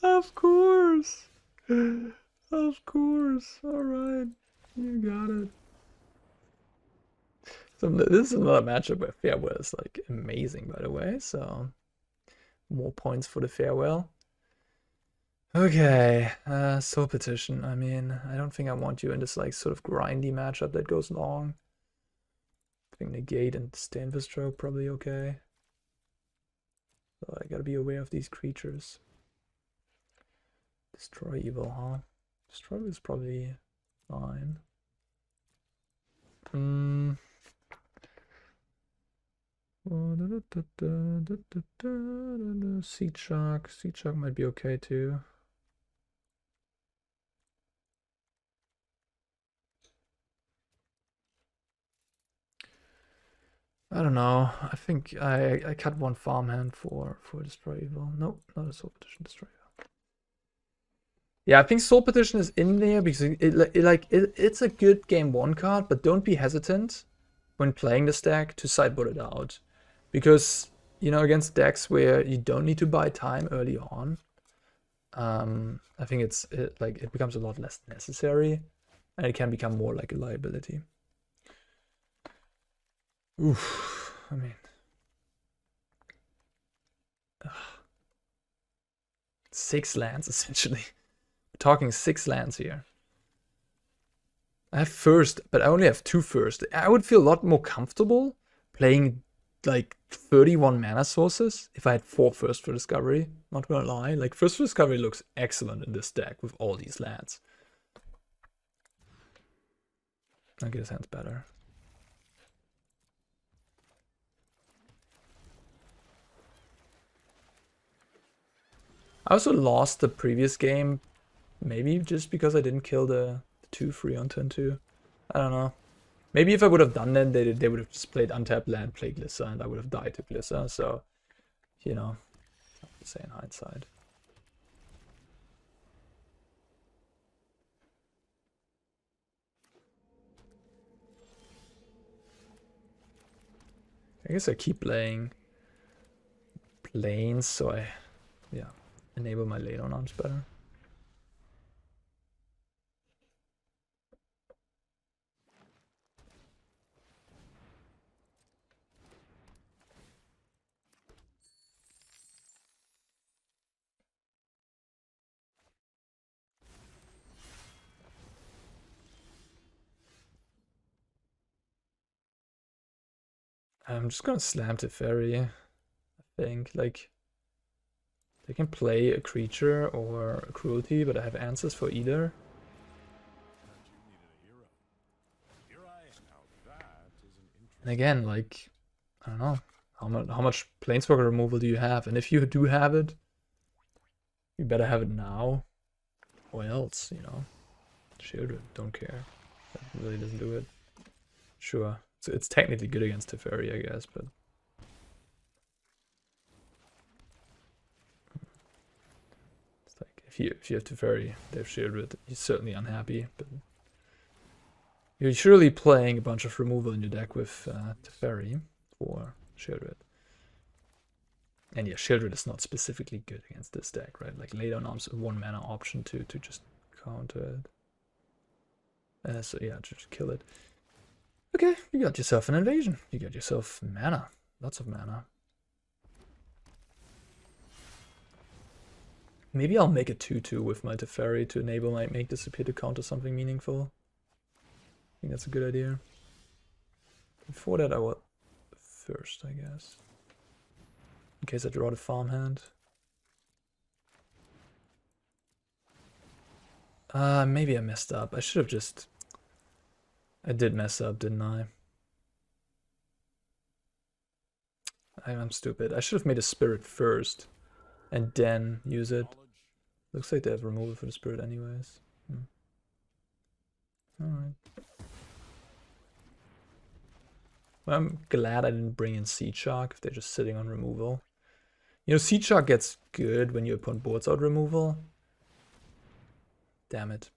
Of course. Of course. Alright. You got it. So this is another matchup where Farewell is like amazing, by the way. So more points for the Farewell. Okay, Soul Partition. I mean, I don't think I want you in this like sort of grindy matchup that goes long. I think Negate and Disdainful Stroke probably okay. So I gotta be aware of these creatures. Destroy Evil, huh? Destroy is probably fine. Seedshark. Seedshark might be okay too. I don't know. I think I cut one farmhand for Destroy Evil. Nope, not a Soul Partition, Destroy Evil. Yeah, I think Soul Partition is in there because it's a good game 1 card, but don't be hesitant when playing this deck to sideboard it out. Because, you know, against decks where you don't need to buy time early on, I think it becomes a lot less necessary and it can become more like a liability. Oof, I mean, 6 lands essentially. We're talking 6 lands here. I have first, but I only have 2 first. I would feel a lot more comfortable playing like 31 mana sources if I had 4 first for discovery. Not gonna lie, like first for discovery looks excellent in this deck with all these lands. I guess hand's better. I also lost the previous game, maybe just because I didn't kill the 2/3 on turn 2. I don't know. Maybe if I would have done that, they would have just played untapped land, play Glissa, and I would have died to Glissa. So, you know, hard to say in hindsight. I guess I keep playing planes, so I, yeah, enable my late on arms better. I'm just gonna slam Teferi, I think. Like, they can play a creature or a cruelty, but I have answers for either. And again, like, I don't know, how much Planeswalker removal do you have? And if you do have it, you better have it now, or else, you know. Shieldred, don't care. That really doesn't do it. Sure. So it's technically good against Teferi, I guess, but it's like if you have Teferi, they have Shieldred, you're certainly unhappy, but you're surely playing a bunch of removal in your deck with Teferi for Shieldred. And yeah, Shieldred is not specifically good against this deck, right? Like lay down arms, 1 mana option to just counter it. So yeah, just kill it. Okay, you got yourself an invasion. You got yourself mana. Lots of mana. Maybe I'll make a 2/2 with my Teferi to enable my Make Disappear to counter something meaningful. I think that's a good idea. Before that I will first, I guess. In case I draw the farmhand. Maybe I messed up. I should have just... I did mess up, didn't I? I'm stupid. I should have made a spirit first and then use it. Looks like they have removal for the spirit anyways. Alright. Well, I'm glad I didn't bring in Seedshark if they're just sitting on removal. You know, Seedshark gets good when your opponent boards out removal. Damn it.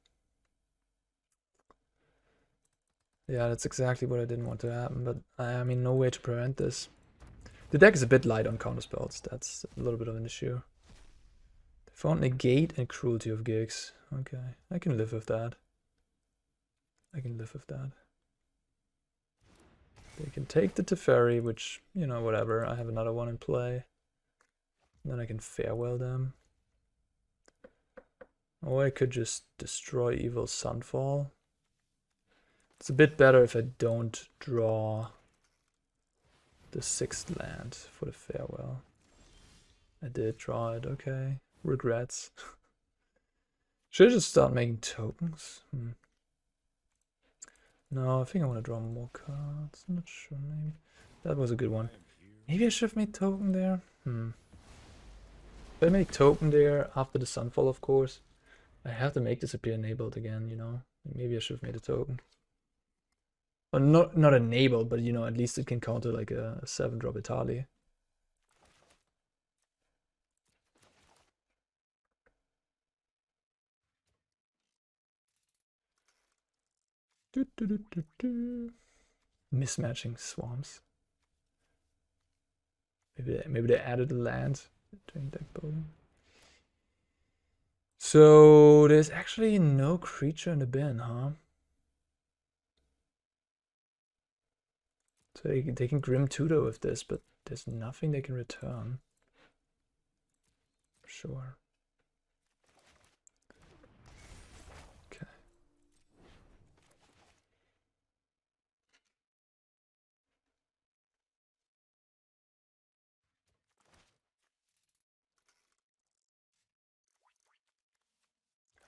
Yeah, that's exactly what I didn't want to happen, but I mean, no way to prevent this. The deck is a bit light on counterspells. That's a little bit of an issue. They found Negate and Cruelty of Gigs. Okay, I can live with that. I can live with that. They can take the Teferi, which, you know, whatever. I have another one in play. And then I can farewell them. Or I could just destroy Evil Sunfall. It's a bit better if I don't draw the 6th land for the farewell. I did draw it, okay. Regrets. Should I just start making tokens? No, I think I want to draw more cards. I'm not sure, maybe. That was a good one. Maybe I should have made token there. If I make token there after the Sunfall, of course, I have to make disappear enabled again, you know. Maybe I should have made a token. Or not enabled, but you know, at least it can counter like a 7-drop Itali. Mismatching swamps. Maybe they added a land during deck building. So there's actually no creature in the bin, huh? So they can Grim Tutor with this, but there's nothing they can return. Sure. Okay.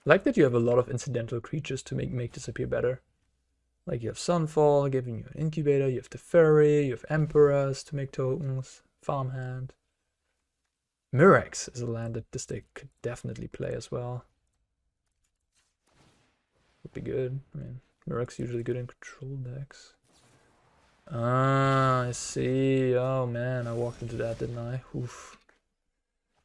I like that you have a lot of incidental creatures to make disappear better. Like you have Sunfall giving you an Incubator, you have Teferi, you have Emperors to make tokens, Farmhand. Murex is a land that this deck could definitely play as well. Would be good. I mean, Murex is usually good in control decks. Ah, I see. Oh man, I walked into that, didn't I? Oof.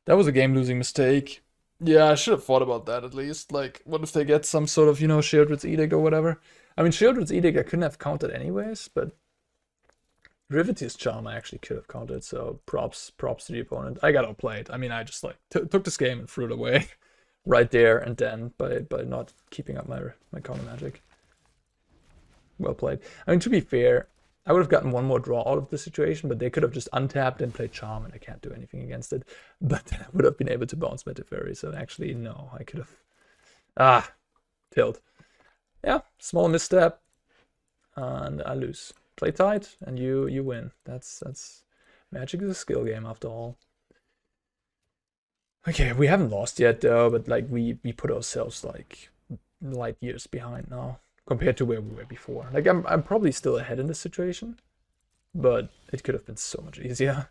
That was a game-losing mistake. Yeah, I should have thought about that at least. Like, what if they get some sort of, you know, Shieldred's Edict or whatever? I mean, Shieldred's Edict I couldn't have countered anyways, but Rivete's Charm I actually could have countered, so props to the opponent. I got outplayed. I mean, I just like took this game and threw it away right there and then by not keeping up my counter magic. Well played. I mean, to be fair, I would have gotten one more draw out of the situation, but they could have just untapped and played Charm, and I can't do anything against it. But then I would have been able to bounce my Teferi, so actually, no, I could have... tilt. Yeah, small misstep, and I lose. Play tight, and you win. That's Magic is a skill game after all. Okay, we haven't lost yet though, but like we put ourselves like light years behind now compared to where we were before. Like I'm probably still ahead in this situation, but it could have been so much easier.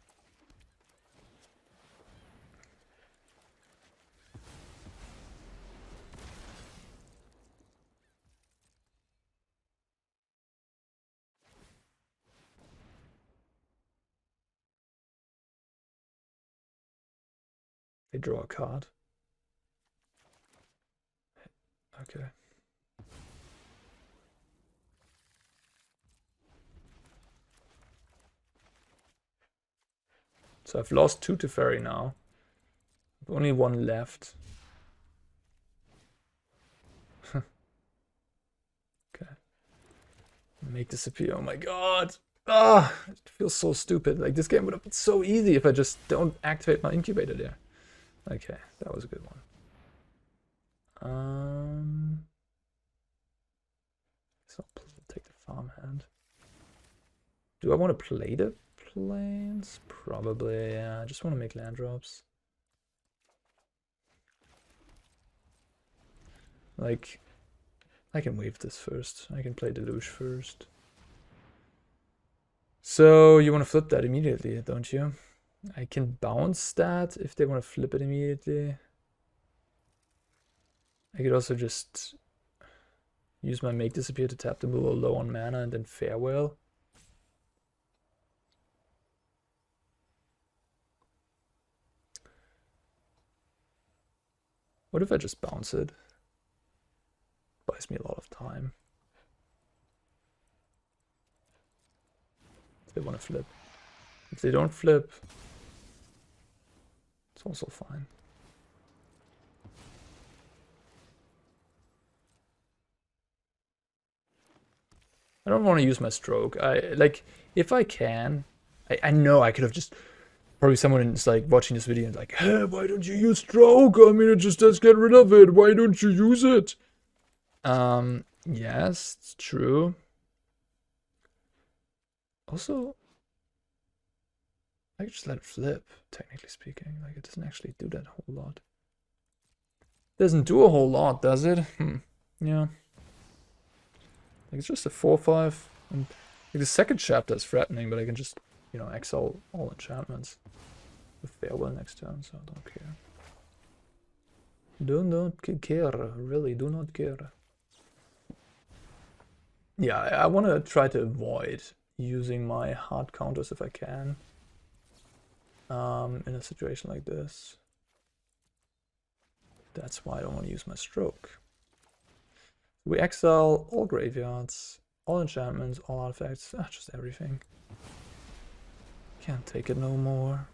They draw a card. Okay. So I've lost 2 Teferi now. I've only 1 left. Okay. Make disappear. Oh my god. Ah, it feels so stupid. Like this game would have been so easy if I just don't activate my Incubator there. Okay, that was a good one. So I'll take the Farmhand. Do I want to play the Plains? Probably, yeah. I just want to make land drops. Like, I can wave this first. I can play Deluge first. So you want to flip that immediately, don't you? I can bounce that if they want to flip it immediately. I could also just use my Make Disappear to tap them below low on mana and then Farewell. What if I just bounce it? Buys me a lot of time. If they want to flip. If they don't flip, it's also fine. I don't want to use my stroke. Like, if I can, I know I could have just, probably someone is like watching this video and like, hey, why don't you use stroke? I mean, it just does get rid of it. Why don't you use it? Yes, it's true. Also, I could just let it flip, technically speaking. Like, it doesn't actually do that whole lot. Doesn't do a whole lot, does it? Yeah. Like, it's just a 4/5. And like, the second chapter is threatening, but I can just you know, exile all enchantments with farewell next turn, so I don't care. Do not care, really, do not care. Yeah, I want to try to avoid using my hard counters if I can. In a situation like this. That's why I don't want to use my stroke. We exile all graveyards, all enchantments, all artifacts, just everything. Can't take it no more.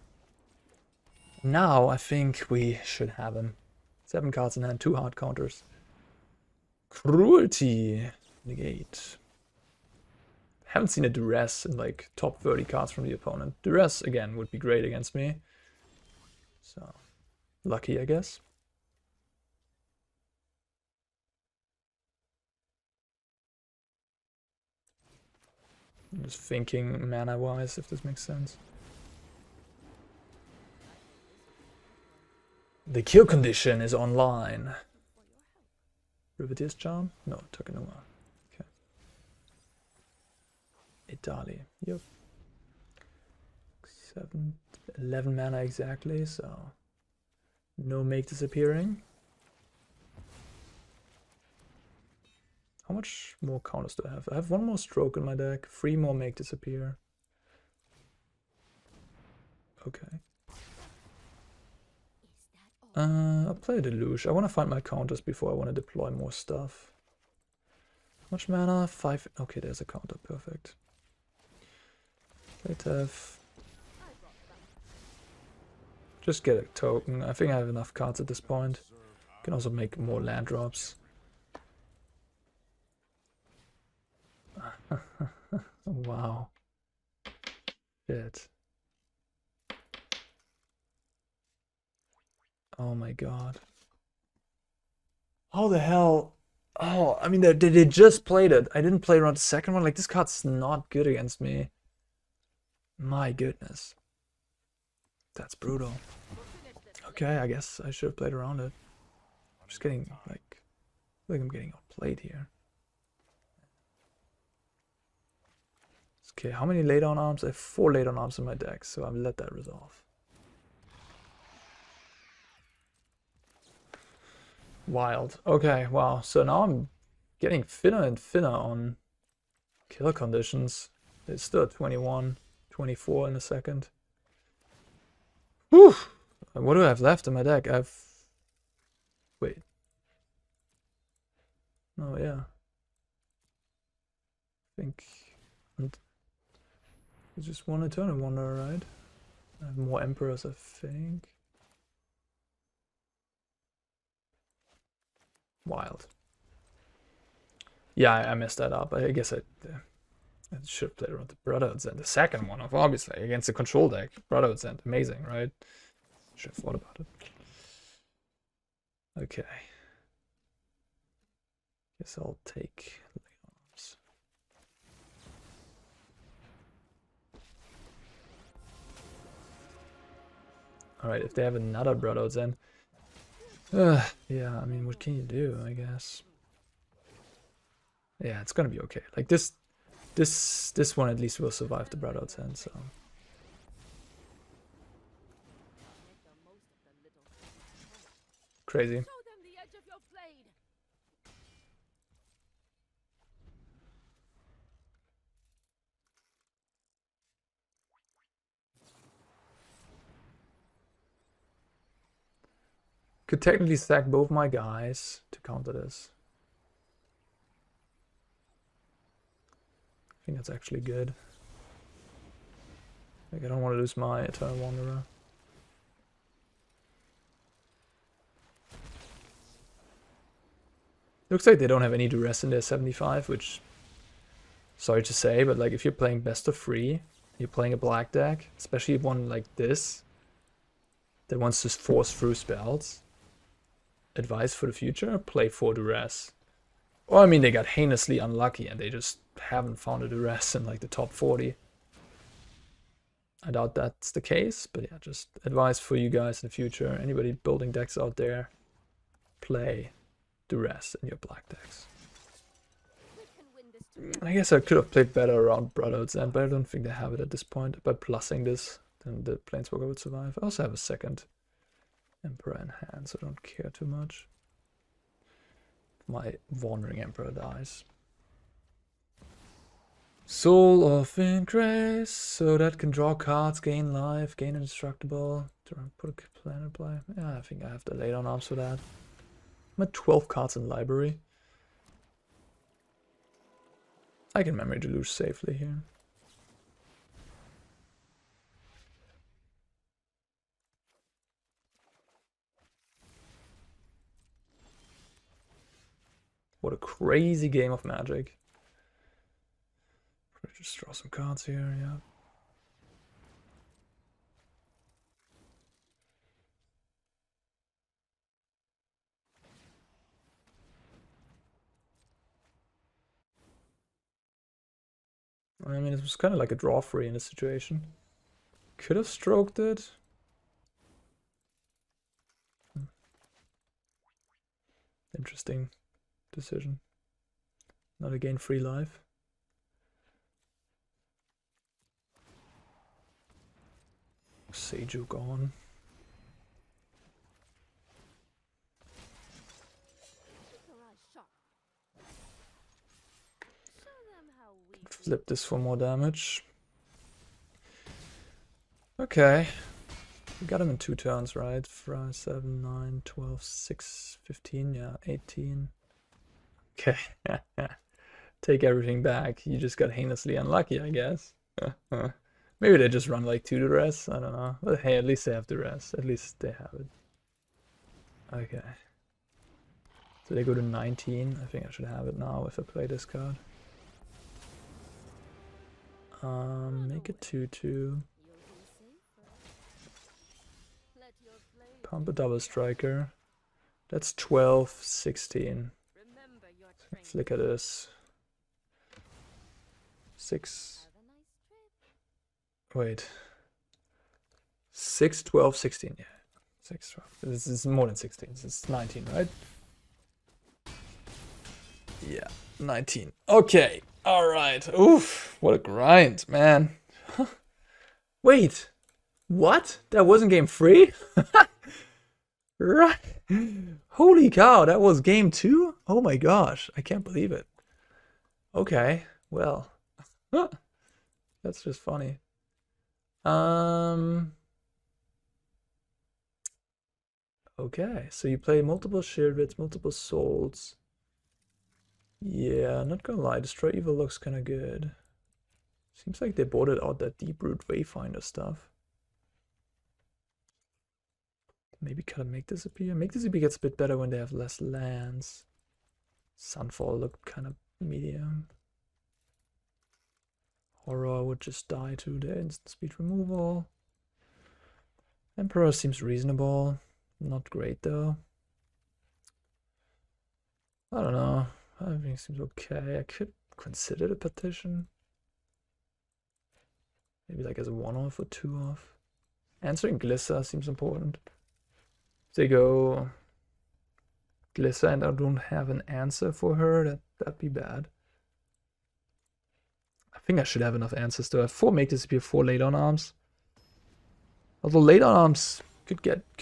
Now I think we should have him. 7 cards in hand, 2 hard counters. Cruelty. Negate. Haven't seen a duress in like top 30 cards from the opponent. Duress again would be great against me. So lucky, I guess. I'm just thinking mana wise if this makes sense. The kill condition is online. Rivetier's Charm? No, Tokenuma. Okay. Itali. Yep. 11 mana exactly, so no make disappearing. How much more counters do I have? I have 1 more stroke in my deck, 3 more make disappear. Okay. I'll play a Deluge. I want to find my counters before I want to deploy more stuff. How much mana? 5. Okay, there's a counter. Perfect. Let's have... Just get a token. I think I have enough cards at this point. Can also make more land drops. Wow. Shit. Oh my god. How the hell? Oh, I mean, they just played it. I didn't play around the second one. Like, this card's not good against me. My goodness. That's brutal. Okay, I guess I should have played around it. I'm just getting, like, I feel like I'm getting outplayed here. Okay, how many laydown arms? I have 4 laydown arms in my deck, so I'll let that resolve. Wild. Okay, wow. So now I'm getting thinner and thinner on killer conditions. It's still at 21, 24 in a second. Whew! What do I have left in my deck? I have... Wait. Oh, yeah. I think... It's just 1 Eternal Wanderer, right? I have more Emperors, I think. Wild. Yeah, I messed that up. I guess I should have played around the Brotherhood's End. The second one, obviously, against the control deck. Brotherhood's End, amazing, right? Should have thought about it. Okay. Guess I'll take arms. Alright, if they have another Brotherhood's End. Yeah, I mean, what can you do, I guess? Yeah, it's gonna be okay. Like, this one at least will survive the Brotherhood's End, so... Crazy. Could technically stack both my guys to counter this. I think that's actually good. Like, I don't want to lose my Eternal Wanderer. Looks like they don't have any duress in their 75, which, sorry to say, but like if you're playing best of 3, you're playing a black deck, especially one like this, that wants to force through spells. Advice for the future, play 4 duress. Or I mean, they got heinously unlucky and they just haven't found a duress in like the top 40. I doubt that's the case, but yeah, just advice for you guys in the future. Anybody building decks out there, play duress in your black decks. We can win this I guess I could have played better around Brotherhood's End, but I don't think they have it at this point. By plussing this, then the Planeswalker would survive. I also have a second Emperor in hand, so I don't care too much. My Wandering Emperor dies. Soul of Increase, so that can draw cards, gain life, gain indestructible. Do I put a plan in play? Yeah, I think I have the late on arms for that. I'm at 12 cards in library. I can Memory Deluge safely here. What a crazy game of Magic. Just draw some cards here, yeah. I mean, it was kind of like a draw free in this situation. Could have stroked it. Interesting decision. Not again free life. Seiju gone. Flip this for more damage. Okay. We got him in 2 turns, right? 5, 7, 9, 12, 6, 15, yeah, 18. Okay. Take everything back. You just got heinously unlucky, I guess. Maybe they just run like 2 to rest. I don't know. But hey, at least they have the rest. At least they have it. Okay. So they go to 19. I think I should have it now if I play this card. Make it 2/2. Pump a double striker. That's 12, 16. Flicker this. 6. Wait. 6, 12, 16. Yeah. 6, 12. This is more than 16. This is 19, right? Yeah, 19. Okay. Alright. Oof. What a grind, man. Wait. What? That wasn't game 3? Right. Holy cow, that was game 2? Oh my gosh. I can't believe it. Okay. Well. That's just funny. Okay, so you play multiple Shieldrits, multiple Souls. Yeah, not gonna lie, Destroy Evil looks kinda good. Seems like they boarded out that Deep-Root Wayfinder stuff. Maybe kinda Make Disappear. Make Disappear gets a bit better when they have less lands. Sunfall looked kinda medium. Horror would just die to the instant speed removal. Emperor seems reasonable. Not great though. I don't know. Everything seems okay. I could consider the petition. Maybe like as a 1-off or 2-off. Answering Glissa seems important. If they go Glissa and I don't have an answer for her, that'd be bad. I think I should have enough answers to have 4 Make Disappear, 4 Late on Arms. Although Late on Arms could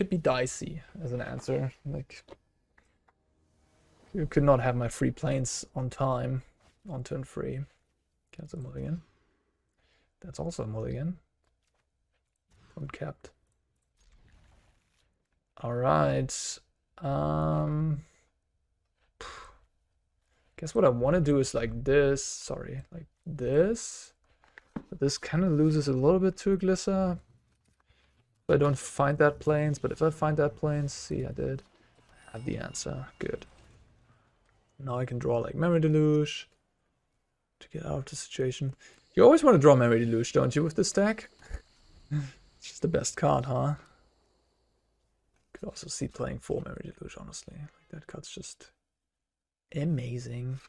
be dicey as an answer. Like you could not have my free planes on time on turn 3. Cancel mulligan. That's also a mulligan. Uncapped. Alright. Guess what I want to do is like this. Sorry, like this. But this kind of loses a little bit to Glissa. I don't find that planes, but if I find that planes, see, I did. I have the answer. Good. Now I can draw like Memory Deluge to get out of the situation. You always want to draw Memory Deluge, don't you, with this deck? It's just the best card, huh? Could also see playing 4 Memory Deluge, honestly. Like that card's just amazing.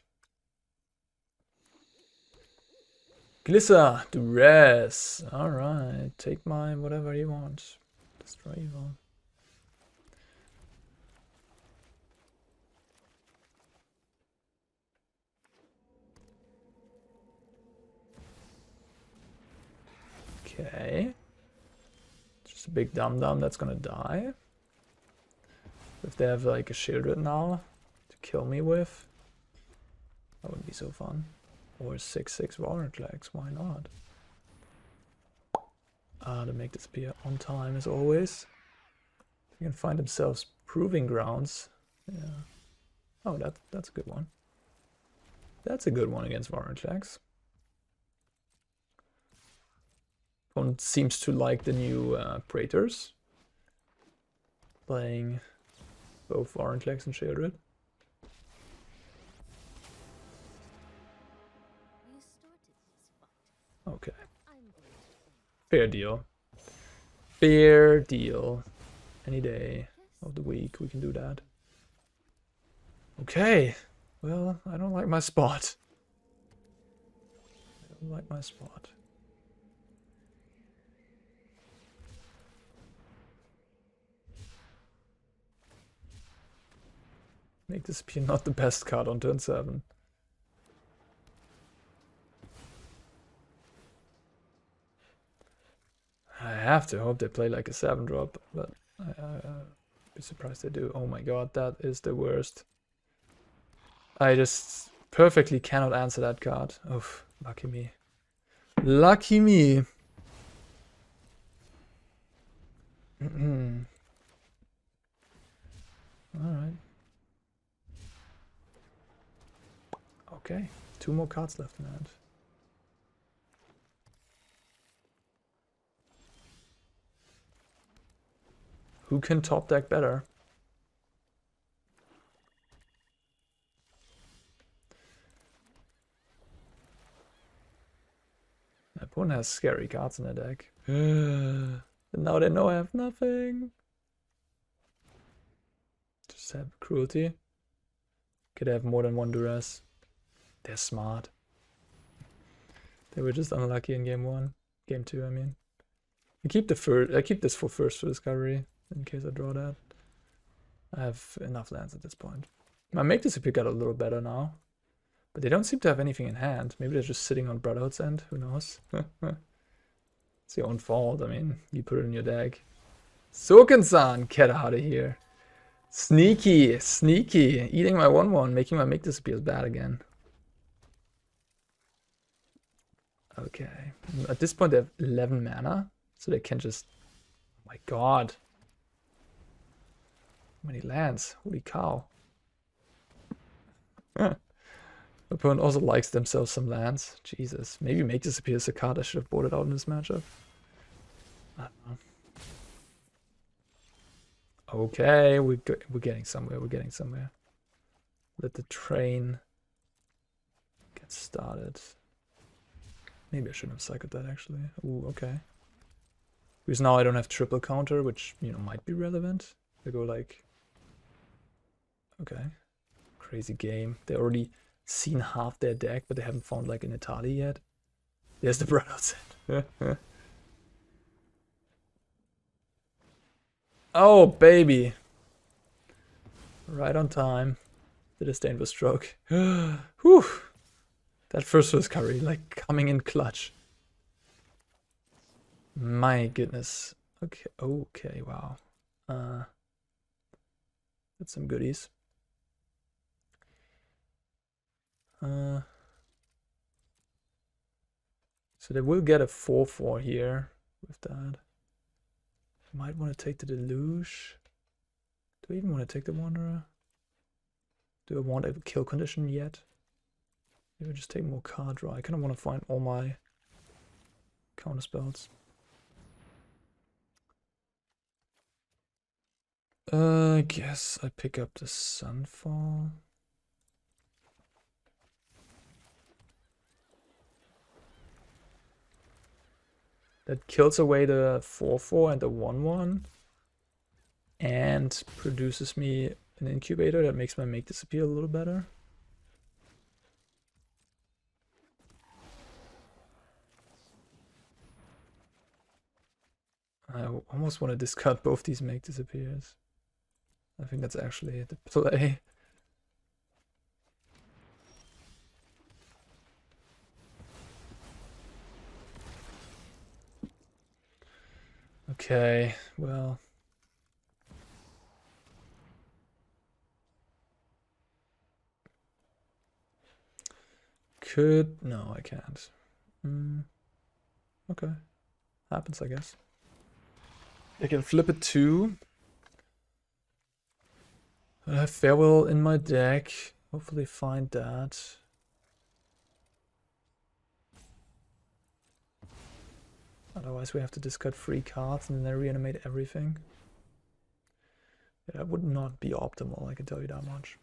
Glissa, Duress. Alright, take my whatever you want. Destroy Evil. Okay. Just a big dum-dum that's gonna die. If they have like a Shieldred now to kill me with, that would be so fun. Or 6/6 Warrant Legs, why not? To make this appear on time as always. They can find themselves proving grounds. Yeah. Oh, that's a good one. That's a good one against Warrant Legs. Opponent seems to like the new Praetors. Playing both Warrant Legs and Shieldred. You started this fight. Okay. I'm going to end. Fair deal. Fair deal. Any day of the week we can do that. Okay. Well, I don't like my spot. I don't like my spot. Make this appear not the best card on turn 7. I have to hope they play like a 7-drop, but I'd be surprised they do. Oh my god, that is the worst. I just perfectly cannot answer that card. Oof, lucky me. Lucky me. Alright. Okay, 2 more cards left in hand. Who can top deck better? My opponent has scary cards in their deck. And now they know I have nothing. Just have cruelty. Could have more than one duress. They're smart. They were just unlucky in game 1. Game 2, I mean. I keep this for first for discovery, in case I draw that. I have enough lands at this point. My make this appear got a little better now. But they don't seem to have anything in hand. Maybe they're just sitting on Brotherhood's End, who knows? It's your own fault, I mean, you put it in your deck. Soken-san, get out of here. Sneaky, sneaky. Eating my 1/1, making my make this appear bad again. Okay. At this point they have 11 mana, so they can just... Oh my god. How many lands? Holy cow. Opponent also likes themselves some lands. Jesus. Maybe make this appear as a card I should have bought it out in this matchup. I don't know. Okay, we're getting somewhere. We're getting somewhere. Let the train get started. Maybe I shouldn't have cycled that actually. Ooh, okay. Because now I don't have triple counter, which, you know, might be relevant. They go like... Okay. Crazy game. They already seen half their deck, but they haven't found like an Itali yet. There's the Brotherhood's End. Oh, baby. Right on time. The Disdainful Stroke. Whew. That first was curry, like coming in clutch. My goodness. Okay, okay, wow. That's some goodies. So they will get a 4/4 here with that. Might want to take the Deluge. Do I even want to take the Wanderer? Do I want a kill condition yet? Maybe just take more card draw. I kind of want to find all my counter spells. I guess I pick up the Sunfall. That kills away the 4/4 and the 1/1 and produces me an incubator that makes my make disappear a little better. I almost want to discard both these make disappears. I think that's actually the play. Okay, well. No, I can't. Okay. Happens, I guess. I can flip it too. I have Farewell in my deck. Hopefully find that. Otherwise we have to discard 3 cards and then reanimate everything. Yeah, that would not be optimal, I can tell you that much.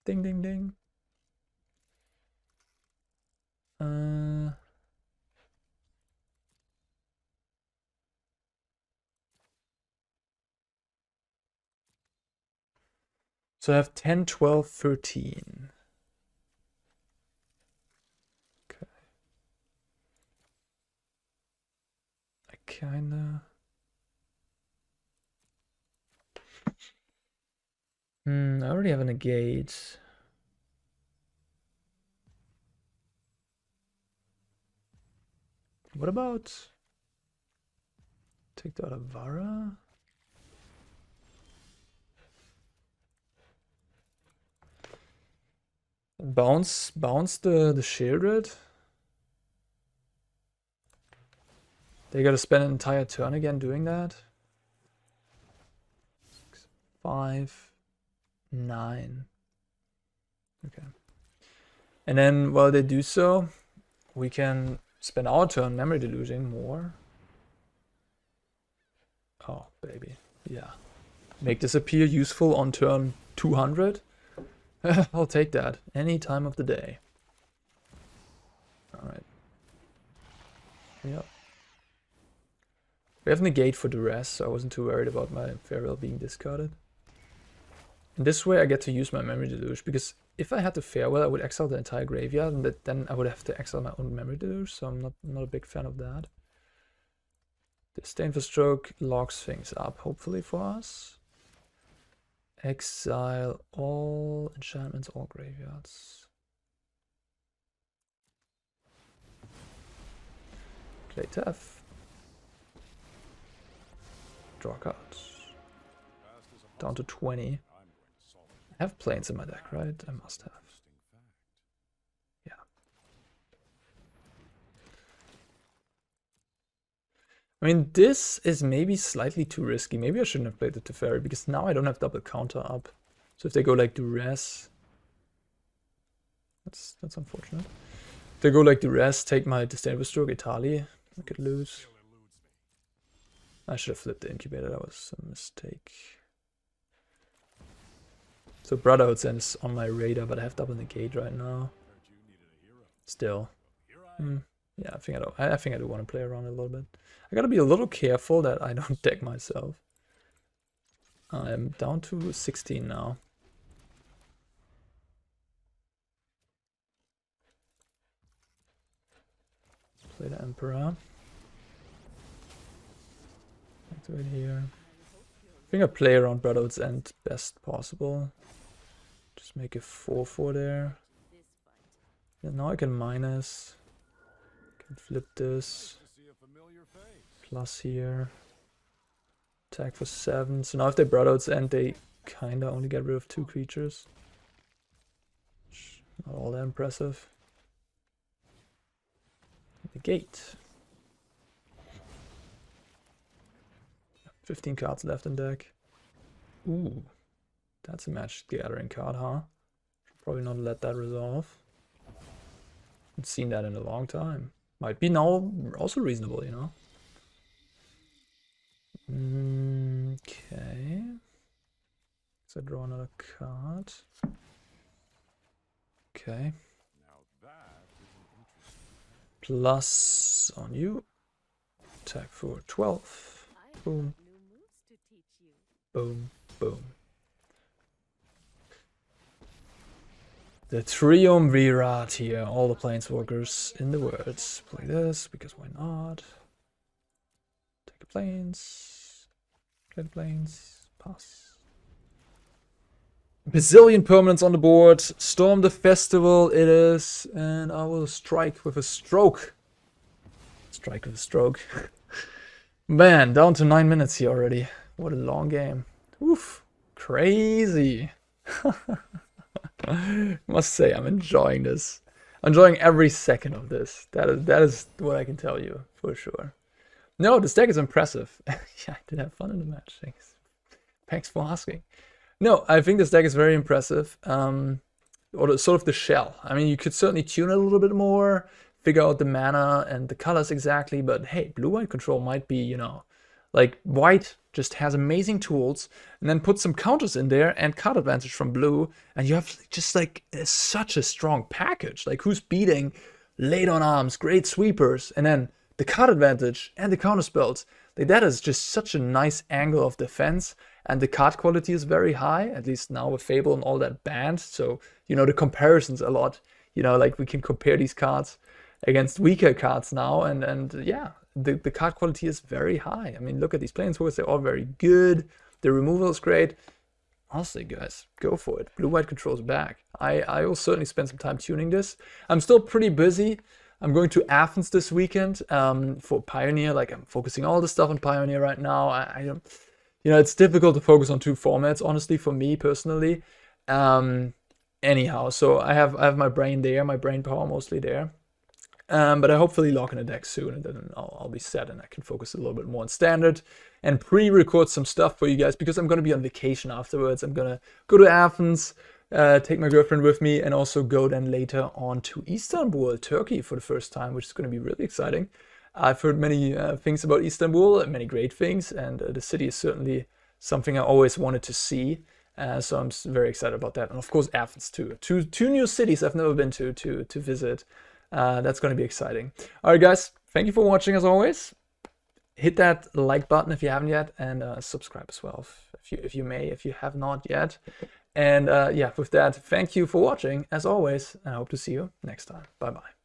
Ding ding ding. So I have 10, 12, 13. Okay. I kinda... I already have a Negate. What about... take the Otawara? Bounce the Shieldred? They gotta spend an entire turn again doing that? 6, 5, 9. Okay. And then while they do so, we can spend our turn memory deluging more. Oh, baby. Yeah. Make this appear useful on turn 200. I'll take that any time of the day. Alright. Yep. We have Negate for the rest, so I wasn't too worried about my Farewell being discarded. And this way I get to use my Memory Deluge, because if I had the Farewell I would exile the entire graveyard, and then I would have to exile my own Memory Deluge, so I'm not a big fan of that. Disdainful Stroke locks things up, hopefully for us. Exile all enchantments, all graveyards. Play Tef. Draw cards. Down to 20. I have planes in my deck, right? I must have. Yeah. I mean, this is maybe slightly too risky. Maybe I shouldn't have played the Teferi, because now I don't have double counter up. So if they go like Duress, that's unfortunate. If they go like Duress, take my Disdainful Stroke, Italy, I could lose. I should have flipped the Incubator, that was a mistake. So Brotherhood's End is on my radar, but I have double Negate right now. Still. Yeah, I think I do want to play around a little bit. I gotta be a little careful that I don't deck myself. I'm down to 16 now. Play the Emperor. Activate here. I think I play around Brotherhood's End best possible. Just make a 4/4 there. Yeah, now I can minus. Can flip this. Plus here. Attack for 7. So now if they Brotherhood's End, they kinda only get rid of 2 creatures. Not all that impressive. Negate. 15 cards left in deck. Ooh. That's a Magic the Gathering card, huh? Should probably not let that resolve. Haven't seen that in a long time. Might be now also reasonable, you know? Okay. So draw another card. Okay. Plus on you. Attack for 12. Boom. Boom. Boom. The Triumvirat here. All the planeswalkers in the words. Play this, because why not? Take the planes. Play the planes. Pass. Bazillion permanents on the board. Storm the Festival it is. And I will strike with a stroke. Strike with a stroke. Man, down to 9 minutes here already. What a long game. Oof, crazy. Must say, I'm enjoying this. I'm enjoying every second of this. That is what I can tell you for sure. No, this deck is impressive. Yeah, I did have fun in the match. Thanks for asking. No, I think this deck is very impressive. Or sort of the shell. I mean, you could certainly tune it a little bit more, figure out the mana and the colors exactly, but hey, blue-white control might be, you know, like white just has amazing tools, and then put some counters in there and card advantage from blue, and you have just like such a strong package. Like, who's beating late on arms, great sweepers, and then the card advantage and the counter spells. Like, that is just such a nice angle of defense, and the card quality is very high, at least now with Fable and all that banned. So, you know, the comparisons a lot, you know, like we can compare these cards against weaker cards now, and yeah, the card quality is very high. I mean, look at these Planeswalkers, they're all very good. The removal is great. Honestly, guys, go for it. Blue-white control's back. I will certainly spend some time tuning this. I'm still pretty busy. I'm going to Athens this weekend for Pioneer. Like, I'm focusing all the stuff on Pioneer right now. I don't, you know, it's difficult to focus on two formats, honestly, for me personally. Anyhow, so I have my brain there, my brain power mostly there. But I hopefully lock in a deck soon, and then I'll be set, and I can focus a little bit more on standard and pre-record some stuff for you guys, because I'm going to be on vacation afterwards. I'm going to go to Athens, take my girlfriend with me, and also go then later on to Istanbul, Turkey for the first time, which is going to be really exciting. I've heard many things about Istanbul, many great things, and the city is certainly something I always wanted to see. So I'm very excited about that. And of course, Athens too. Two new cities I've never been to visit. That's going to be exciting. All right, guys, thank you for watching as always. Hit that like button if you haven't yet, and subscribe as well if you have not yet. And yeah, with that, thank you for watching as always, and I hope to see you next time. Bye bye.